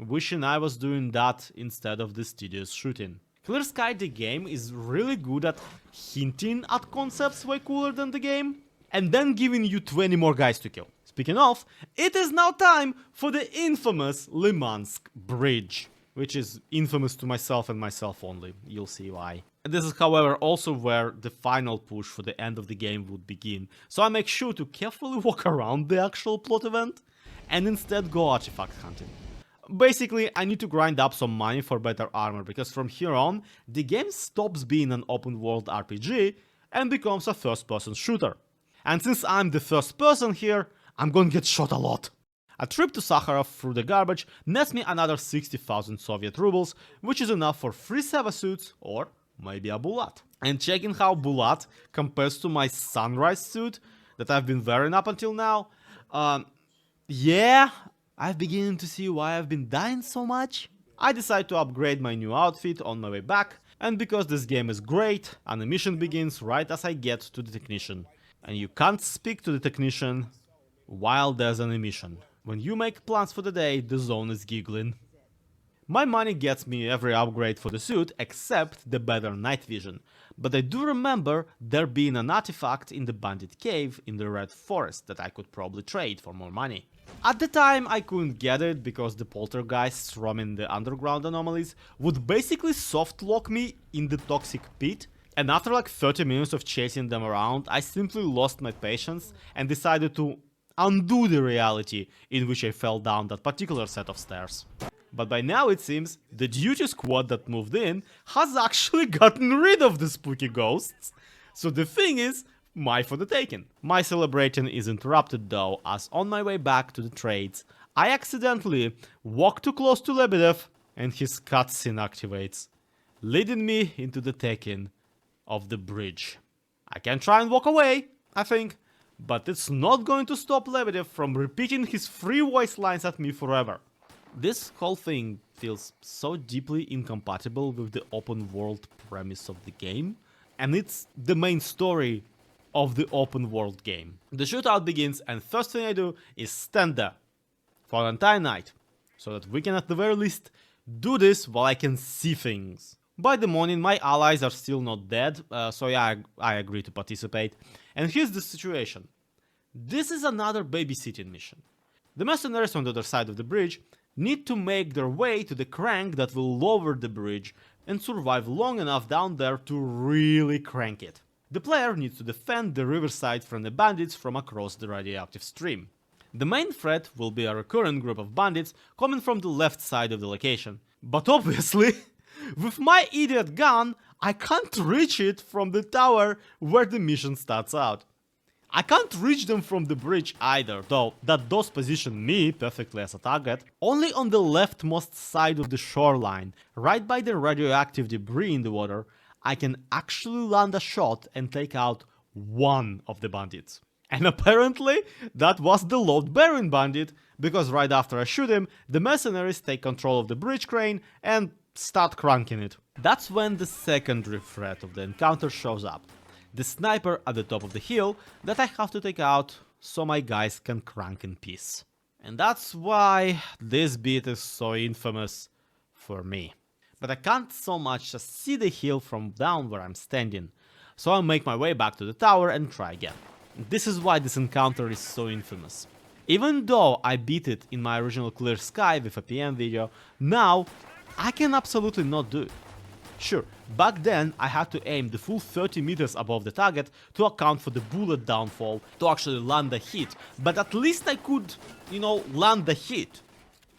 wishing I was doing that instead of this tedious shooting. Clear the game is really good at hinting at concepts way cooler than the game, and then giving you 20 more guys to kill. Speaking of, it is now time for the infamous Lymansk bridge, which is infamous to myself and myself only. You'll see why. This is, however, also where the final push for the end of the game would begin, so I make sure to carefully walk around the actual plot event and instead go artifact hunting. Basically, I need to grind up some money for better armor, because from here on, the game stops being an open world RPG and becomes a first-person shooter. And since I'm the first person here, I'm gonna get shot a lot. A trip to Sakharov through the garbage nets me another 60,000 Soviet rubles, which is enough for 3 Seva suits or maybe a Bulat. And checking how Bulat compares to my Sunrise suit that I've been wearing up until now, yeah, I'm beginning to see why I've been dying so much. I decide to upgrade my new outfit on my way back, and because this game is great, an mission begins right as I get to the technician. And you can't speak to the technician while there's an emission. When you make plans for the day, the zone is giggling. My money gets me every upgrade for the suit except the better night vision, but I do remember there being an artifact in the bandit cave in the Red Forest that I could probably trade for more money. At the time I couldn't get it because the poltergeists roaming the underground anomalies would basically soft lock me in the toxic pit. And after like 30 minutes of chasing them around, I simply lost my patience and decided to undo the reality in which I fell down that particular set of stairs. But by now it seems the duty squad that moved in has actually gotten rid of the spooky ghosts. So the thing is, mine for the taking. My celebrating is interrupted though, as on my way back to the trades, I accidentally walk too close to Lebedev and his cutscene activates, leading me into the taking of the bridge. I can try and walk away, I think, but it's not going to stop Lebedev from repeating his 3 voice lines at me forever. This whole thing feels so deeply incompatible with the open world premise of the game, and it's the main story of the open world game. The shootout begins and first thing I do is stand there for an entire night, so that we can at the very least do this while I can see things. By the morning my allies are still not dead, so yeah, I agree to participate. And here's the situation. This is another babysitting mission. The mercenaries on the other side of the bridge need to make their way to the crank that will lower the bridge and survive long enough down there to really crank it. The player needs to defend the riverside from the bandits from across the radioactive stream. The main threat will be a recurrent group of bandits coming from the left side of the location. But obviously, with my idiot gun, I can't reach it from the tower where the mission starts out. I can't reach them from the bridge either, though that does position me perfectly as a target. Only on the leftmost side of the shoreline, right by the radioactive debris in the water, I can actually land a shot and take out one of the bandits. And apparently that was the load-bearing bandit, because right after I shoot him, the mercenaries take control of the bridge crane and start cranking it. That's when the secondary threat of the encounter shows up. The sniper at the top of the hill that I have to take out so my guys can crank in peace. And that's why this bit is so infamous for me. But I can't so much as see the hill from down where I'm standing, so I'll make my way back to the tower and try again. This is why this encounter is so infamous. Even though I beat it in my original Clear Sky with a PM video, now I can absolutely not do it. Sure, back then I had to aim the full 30 meters above the target to account for the bullet downfall to actually land the hit, but at least I could, land the hit.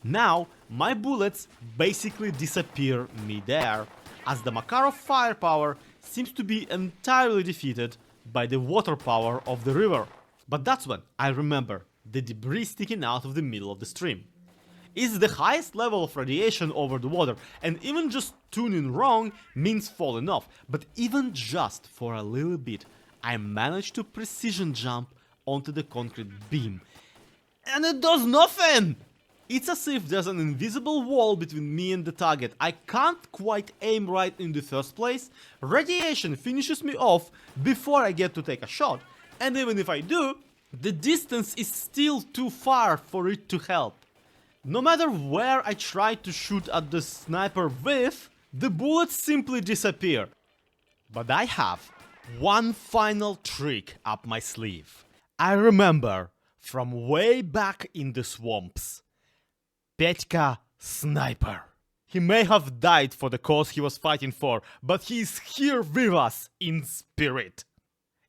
Now, my bullets basically disappear midair, as the Makarov firepower seems to be entirely defeated by the water power of the river. But that's when I remember the debris sticking out of the middle of the stream. It's the highest level of radiation over the water, and even just tuning wrong means falling off. But even just for a little bit, I managed to precision jump onto the concrete beam. And it does nothing! It's as if there's an invisible wall between me and the target. I can't quite aim right in the first place. Radiation finishes me off before I get to take a shot. And even if I do, the distance is still too far for it to help. No matter where I try to shoot at the sniper with, the bullets simply disappear. But I have one final trick up my sleeve. I remember from way back in the swamps. Petya Sniper. He may have died for the cause he was fighting for, but he is here with us in spirit.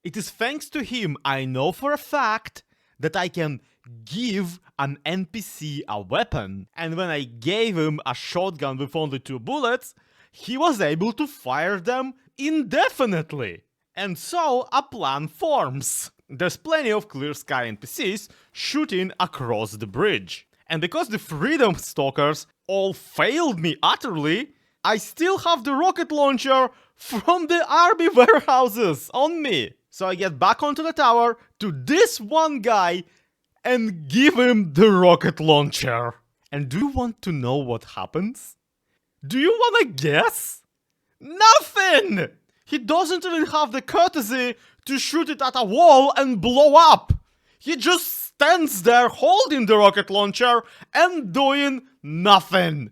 It is thanks to him I know for a fact that I can give an NPC a weapon, and when I gave him a shotgun with only 2 bullets, he was able to fire them indefinitely. And so a plan forms. There's plenty of Clear Sky NPCs shooting across the bridge. And because the Freedom Stalkers all failed me utterly, I still have the rocket launcher from the army warehouses on me. So I get back onto the tower to this one guy and give him the rocket launcher. And do you want to know what happens? Do you wanna guess? Nothing! He doesn't even have the courtesy to shoot it at a wall and blow up. He just stands there holding the rocket launcher and doing nothing.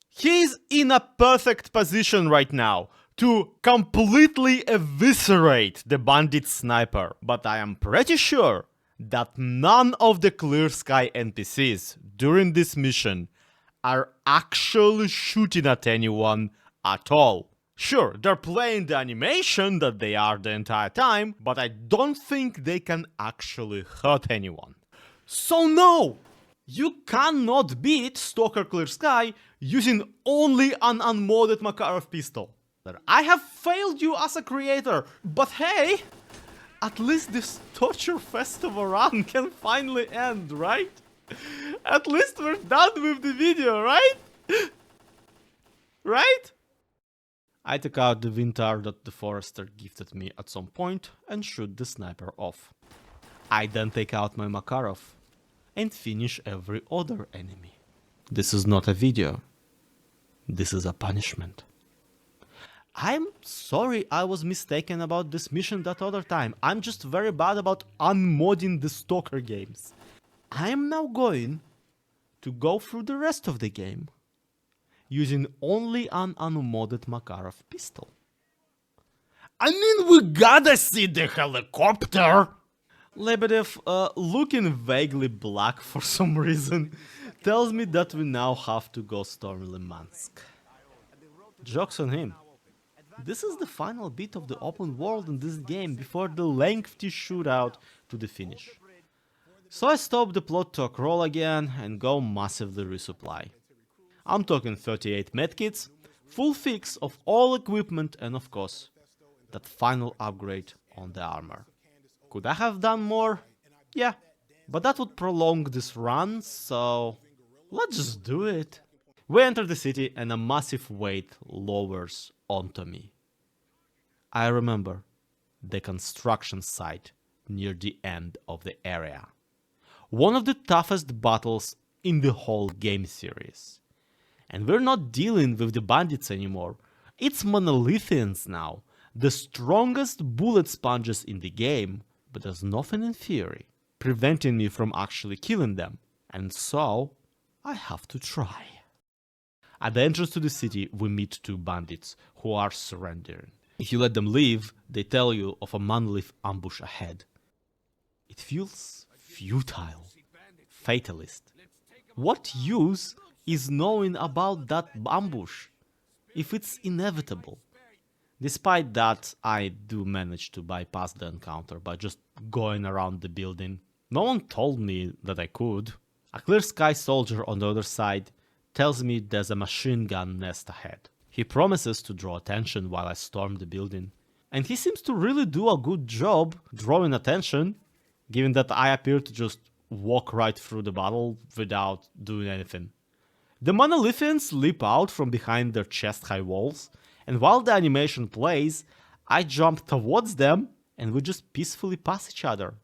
He's in a perfect position right now to completely eviscerate the bandit sniper. But I am pretty sure that none of the Clear Sky NPCs during this mission are actually shooting at anyone at all. Sure, they're playing the animation that they are the entire time, but I don't think they can actually hurt anyone. So no! You cannot beat Stalker Clear Sky using only an unmodded Makarov Pistol. I have failed you as a creator, but hey! At least this torture festival run can finally end, right? At least we're done with the video, right? Right? I took out the Yantar that the forester gifted me at some point and shoot the sniper off. I then take out my Makarov and finish every other enemy. This is not a video. This is a punishment. I'm sorry I was mistaken about this mission that other time. I'm just very bad about unmodding the Stalker games. I am now going to go through the rest of the game using only an unmodded Makarov pistol. I mean, we gotta see the helicopter! Lebedev, looking vaguely black for some reason, tells me that we now have to go storm Lymansk. Joke's on him. This is the final bit of the open world in this game before the lengthy shootout to the finish. So I stop the plot to crawl again and go massively resupply. I'm talking 38 medkits, full fix of all equipment and of course, that final upgrade on the armor. Could I have done more? Yeah, but that would prolong this run, so let's just do it. We enter the city and a massive weight lowers onto me. I remember the construction site near the end of the area. One of the toughest battles in the whole game series. And we're not dealing with the bandits anymore. It's monolithians now, the strongest bullet sponges in the game, but there's nothing in theory preventing me from actually killing them. And so, I have to try. At the entrance to the city, we meet two bandits who are surrendering. If you let them leave, they tell you of a monolith ambush ahead. It feels futile, fatalist. What use is knowing about that ambush if it's inevitable? Despite that, I do manage to bypass the encounter by just going around the building. No one told me that I could. A clear sky soldier on the other side tells me there's a machine gun nest ahead. He promises to draw attention while I storm the building. And he seems to really do a good job drawing attention, given that I appear to just walk right through the battle without doing anything. The monolithians leap out from behind their chest-high walls, and while the animation plays, I jump towards them and we just peacefully pass each other,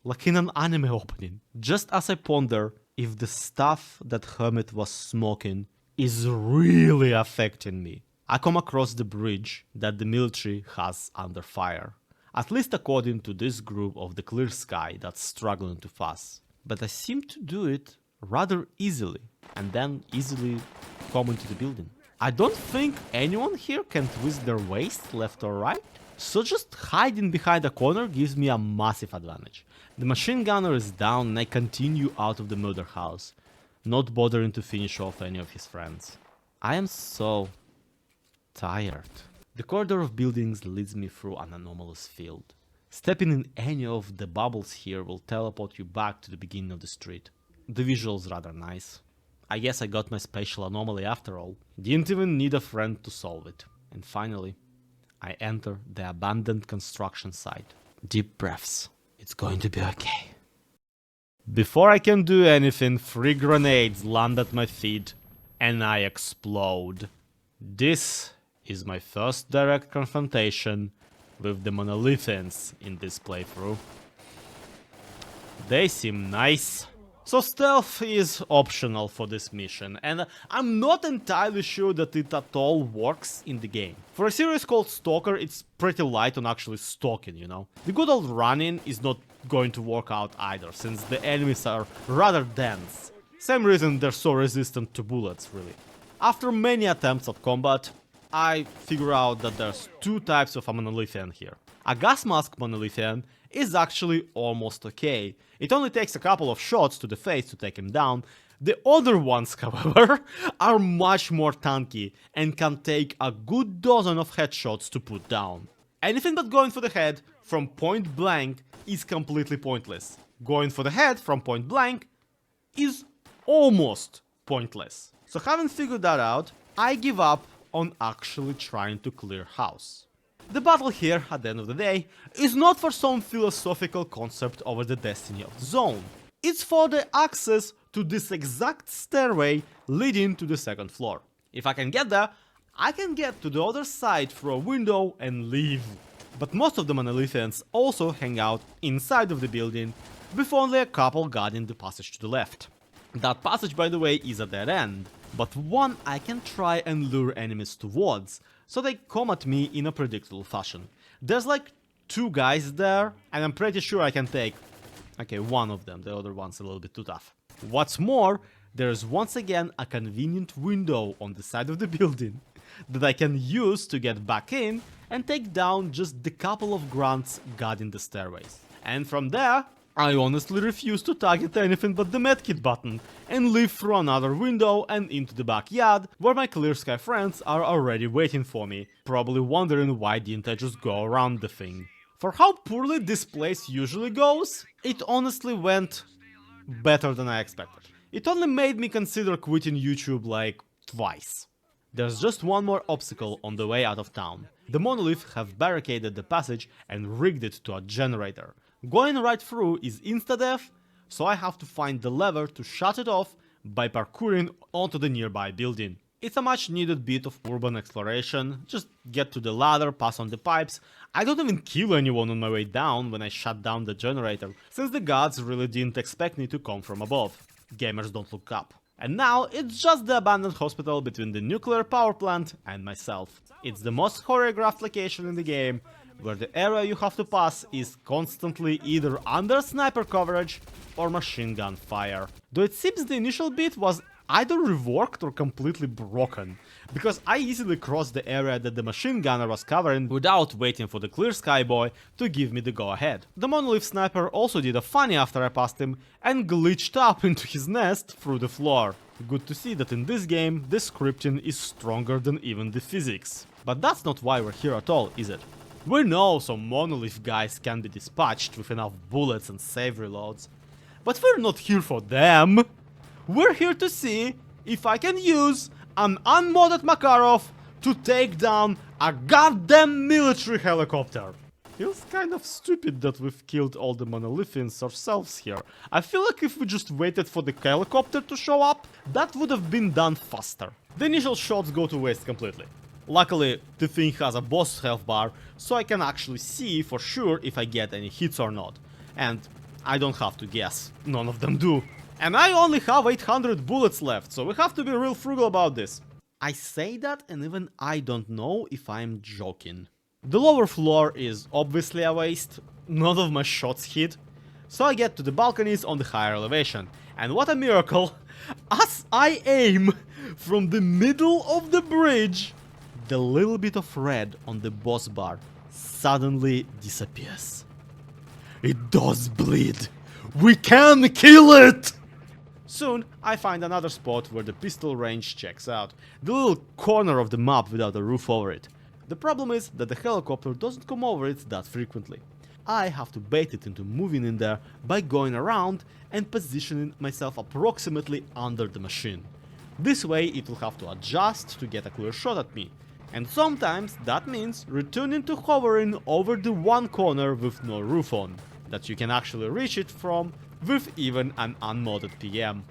like in an anime opening. Just as I ponder if the stuff that Hermit was smoking is really affecting me, I come across the bridge that the military has under fire, at least according to this group of the Clear Sky that's struggling to pass. But I seem to do it rather easily, and then easily come into the building. I don't think anyone here can twist their waist left or right, so just hiding behind a corner gives me a massive advantage. The machine gunner is down and I continue out of the murder house, not bothering to finish off any of his friends. I am so tired. The corridor of buildings leads me through an anomalous field. Stepping in any of the bubbles here will teleport you back to the beginning of the street. The visual's rather nice. I guess I got my spatial anomaly after all. Didn't even need a friend to solve it. And finally, I enter the abandoned construction site. Deep breaths. It's going to be okay. Before I can do anything, 3 grenades land at my feet and I explode. This is my first direct confrontation with the monolithians in this playthrough. They seem nice. So stealth is optional for this mission, and I'm not entirely sure that it at all works in the game. For a series called Stalker, it's pretty light on actually stalking, you know. The good old running is not going to work out either, since the enemies are rather dense. Same reason they're so resistant to bullets, really. After many attempts at combat, I figure out that there's 2 types of a monolithian here. A gas mask monolithian is actually almost okay. It only takes a couple of shots to the face to take him down. The other ones, however, are much more tanky and can take a good dozen of headshots to put down. Anything but going for the head from point blank is completely pointless. Going for the head from point blank is almost pointless. So having figured that out, I give up on actually trying to clear house. The battle here, at the end of the day, is not for some philosophical concept over the destiny of the zone. It's for the access to this exact stairway leading to the 2nd floor. If I can get there, I can get to the other side through a window and leave. But most of the monolithians also hang out inside of the building, with only a couple guarding the passage to the left. That passage, by the way, is a dead end, but one I can try and lure enemies towards, so they come at me in a predictable fashion. There's like 2 guys there, and I'm pretty sure I can take, okay, one of them, the other one's a little bit too tough. What's more, there's once again a convenient window on the side of the building that I can use to get back in and take down just the couple of grunts guarding the stairways. And from there, I honestly refuse to target anything but the medkit button and leave through another window and into the backyard where my Clear Sky friends are already waiting for me, probably wondering why didn't I just go around the thing. For how poorly this place usually goes, it honestly went better than I expected. It only made me consider quitting YouTube like twice. There's just one more obstacle on the way out of town. The monolith have barricaded the passage and rigged it to a generator. Going right through is insta-death, so I have to find the lever to shut it off by parkouring onto the nearby building. It's a much needed bit of urban exploration, just get to the ladder, pass on the pipes. I don't even kill anyone on my way down when I shut down the generator, since the gods really didn't expect me to come from above. Gamers don't look up. And now it's just the abandoned hospital between the nuclear power plant and myself. It's the most choreographed location in the game, where the area you have to pass is constantly either under sniper coverage or machine gun fire. Though it seems the initial bit was either reworked or completely broken, because I easily crossed the area that the machine gunner was covering without waiting for the Clear Sky boy to give me the go-ahead. The monolith sniper also did a funny after I passed him and glitched up into his nest through the floor. Good to see that in this game the scripting is stronger than even the physics. But that's not why we're here at all, is it? We know some monolith guys can be dispatched with enough bullets and save reloads, but we're not here for them. We're here to see if I can use an unmodded Makarov to take down a goddamn military helicopter. Feels kind of stupid that we've killed all the monolithians ourselves here. I feel like if we just waited for the helicopter to show up, that would have been done faster. The initial shots go to waste completely. Luckily, the thing has a boss health bar, so I can actually see for sure if I get any hits or not. And I don't have to guess, none of them do. And I only have 800 bullets left, so we have to be real frugal about this. I say that and even I don't know if I'm joking. The lower floor is obviously a waste, none of my shots hit. So I get to the balconies on the higher elevation. And what a miracle, as I aim from the middle of the bridge, the little bit of red on the boss bar suddenly disappears. It does bleed. We can kill it! Soon, I find another spot where the pistol range checks out. The little corner of the map without a roof over it. The problem is that the helicopter doesn't come over it that frequently. I have to bait it into moving in there by going around and positioning myself approximately under the machine. This way it will have to adjust to get a clear shot at me. And sometimes that means returning to hovering over the one corner with no roof on, that you can actually reach it from with even an unmodded PM.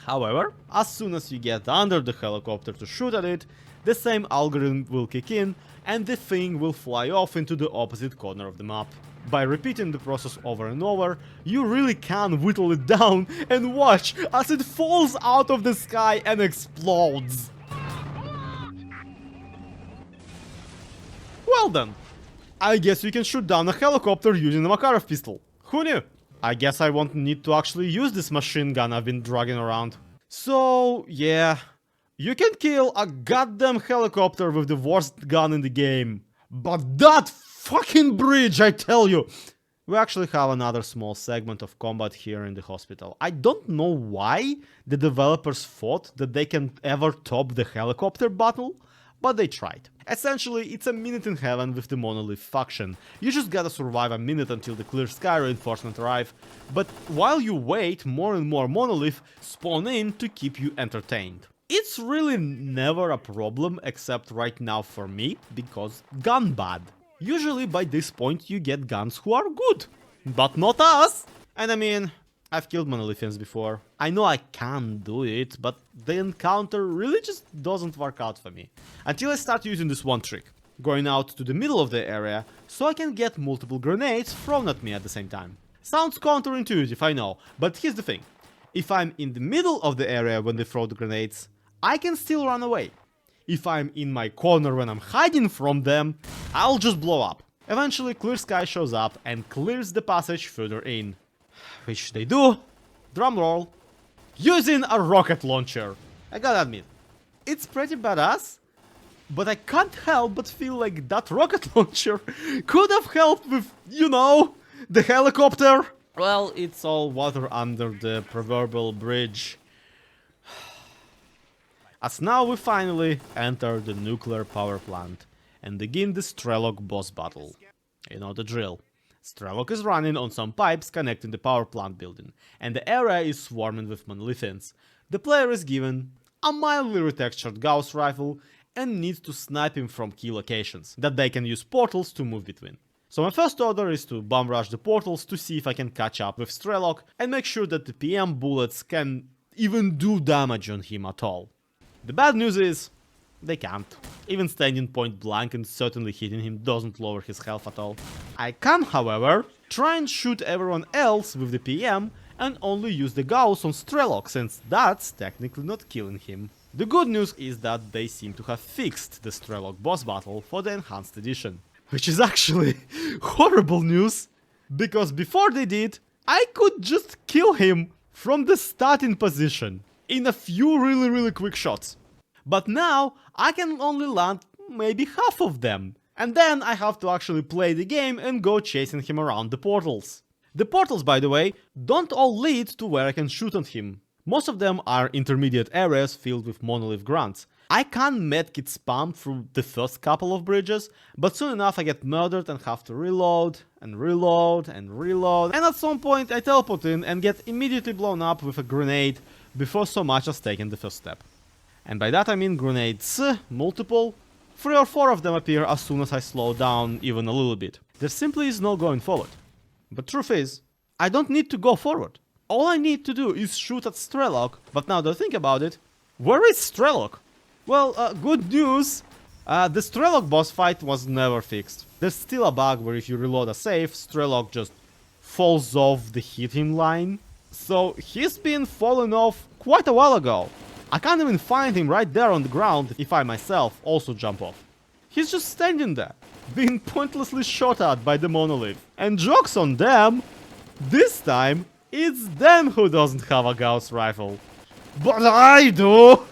However, as soon as you get under the helicopter to shoot at it, the same algorithm will kick in and the thing will fly off into the opposite corner of the map. By repeating the process over and over, you really can whittle it down and watch as it falls out of the sky and explodes. Well then, I guess we can shoot down a helicopter using a Makarov pistol. Who knew? I guess I won't need to actually use this machine gun I've been dragging around. So, yeah, you can kill a goddamn helicopter with the worst gun in the game. But that fucking bridge, I tell you! We actually have another small segment of combat here in the hospital. I don't know why the developers thought that they can ever top the helicopter battle, but they tried. Essentially, it's a minute in heaven with the monolith faction. You just gotta survive a minute until the Clear Sky reinforcement arrive, but while you wait, more and more monolith spawn in to keep you entertained. It's really never a problem, except right now for me, because gun bad. Usually by this point you get guns who are good, but not us! And I mean, I've killed monolithians before. I know I can do it, but the encounter really just doesn't work out for me. Until I start using this one trick, going out to the middle of the area so I can get multiple grenades thrown at me at the same time. Sounds counterintuitive, I know, but here's the thing. If I'm in the middle of the area when they throw the grenades, I can still run away. If I'm in my corner when I'm hiding from them, I'll just blow up. Eventually, Clear Sky shows up and clears the passage further in. Which they do, drumroll, using a rocket launcher. I gotta admit, it's pretty badass, but I can't help but feel like that rocket launcher could have helped with, you know, the helicopter. Well, it's all water under the proverbial bridge. As now we finally enter the nuclear power plant and begin the Strelok boss battle. You know the drill. Strelok is running on some pipes connecting the power plant building, and the area is swarming with monolithians. The player is given a mildly retextured Gauss rifle and needs to snipe him from key locations that they can use portals to move between. So my first order is to bomb rush the portals to see if I can catch up with Strelok and make sure that the PM bullets can even do damage on him at all. The bad news is, they can't. Even standing point blank and certainly hitting him doesn't lower his health at all. I can, however, try and shoot everyone else with the PM and only use the Gauss on Strelok, since that's technically not killing him. The good news is that they seem to have fixed the Strelok boss battle for the enhanced edition. Which is actually horrible news, because before they did, I could just kill him from the starting position in a few really quick shots. But now I can only land maybe half of them, and then I have to actually play the game and go chasing him around the portals. The portals, by the way, don't all lead to where I can shoot on him. Most of them are intermediate areas filled with monolith grunts. I can medkit spam through the first couple of bridges, but soon enough I get murdered and have to reload, and at some point I teleport in and get immediately blown up with a grenade before so much as taking the first step. And by that I mean grenades, multiple. 3 or 4 of them appear as soon as I slow down even a little bit. There simply is no going forward. But truth is, I don't need to go forward. All I need to do is shoot at Strelok, but now that I think about it, where is Strelok? Well, good news, the Strelok boss fight was never fixed. There's still a bug where if you reload a save, Strelok just falls off the hitting line. So he's been fallen off quite a while ago. I can't even find him right there on the ground if I myself also jump off. He's just standing there, being pointlessly shot at by the monolith. And joke's on them, this time it's them who doesn't have a Gauss rifle. But I do!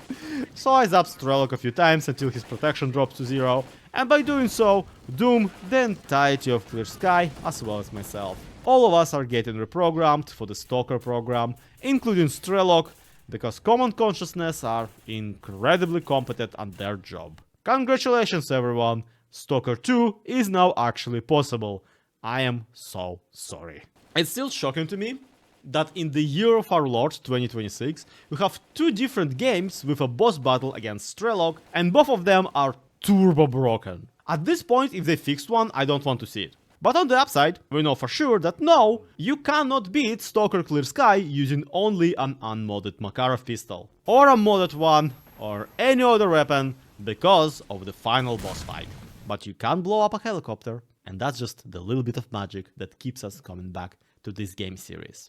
So I zap Strelok a few times until his protection drops to 0, and by doing so, doom the entirety of Clear Sky as well as myself. All of us are getting reprogrammed for the Stalker program, including Strelok, because common consciousness are incredibly competent at their job. Congratulations everyone, Stalker 2 is now actually possible. I am so sorry. It's still shocking to me that in the year of our Lord 2026, we have 2 different games with a boss battle against Strelok, and both of them are turbo broken. At this point, if they fixed one, I don't want to see it. But on the upside, we know for sure that no, you cannot beat Stalker Clear Sky using only an unmodded Makarov Pistol, or a modded one, or any other weapon, because of the final boss fight. But you can blow up a helicopter, and that's just the little bit of magic that keeps us coming back to this game series.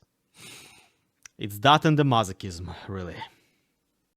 It's that and the masochism, really.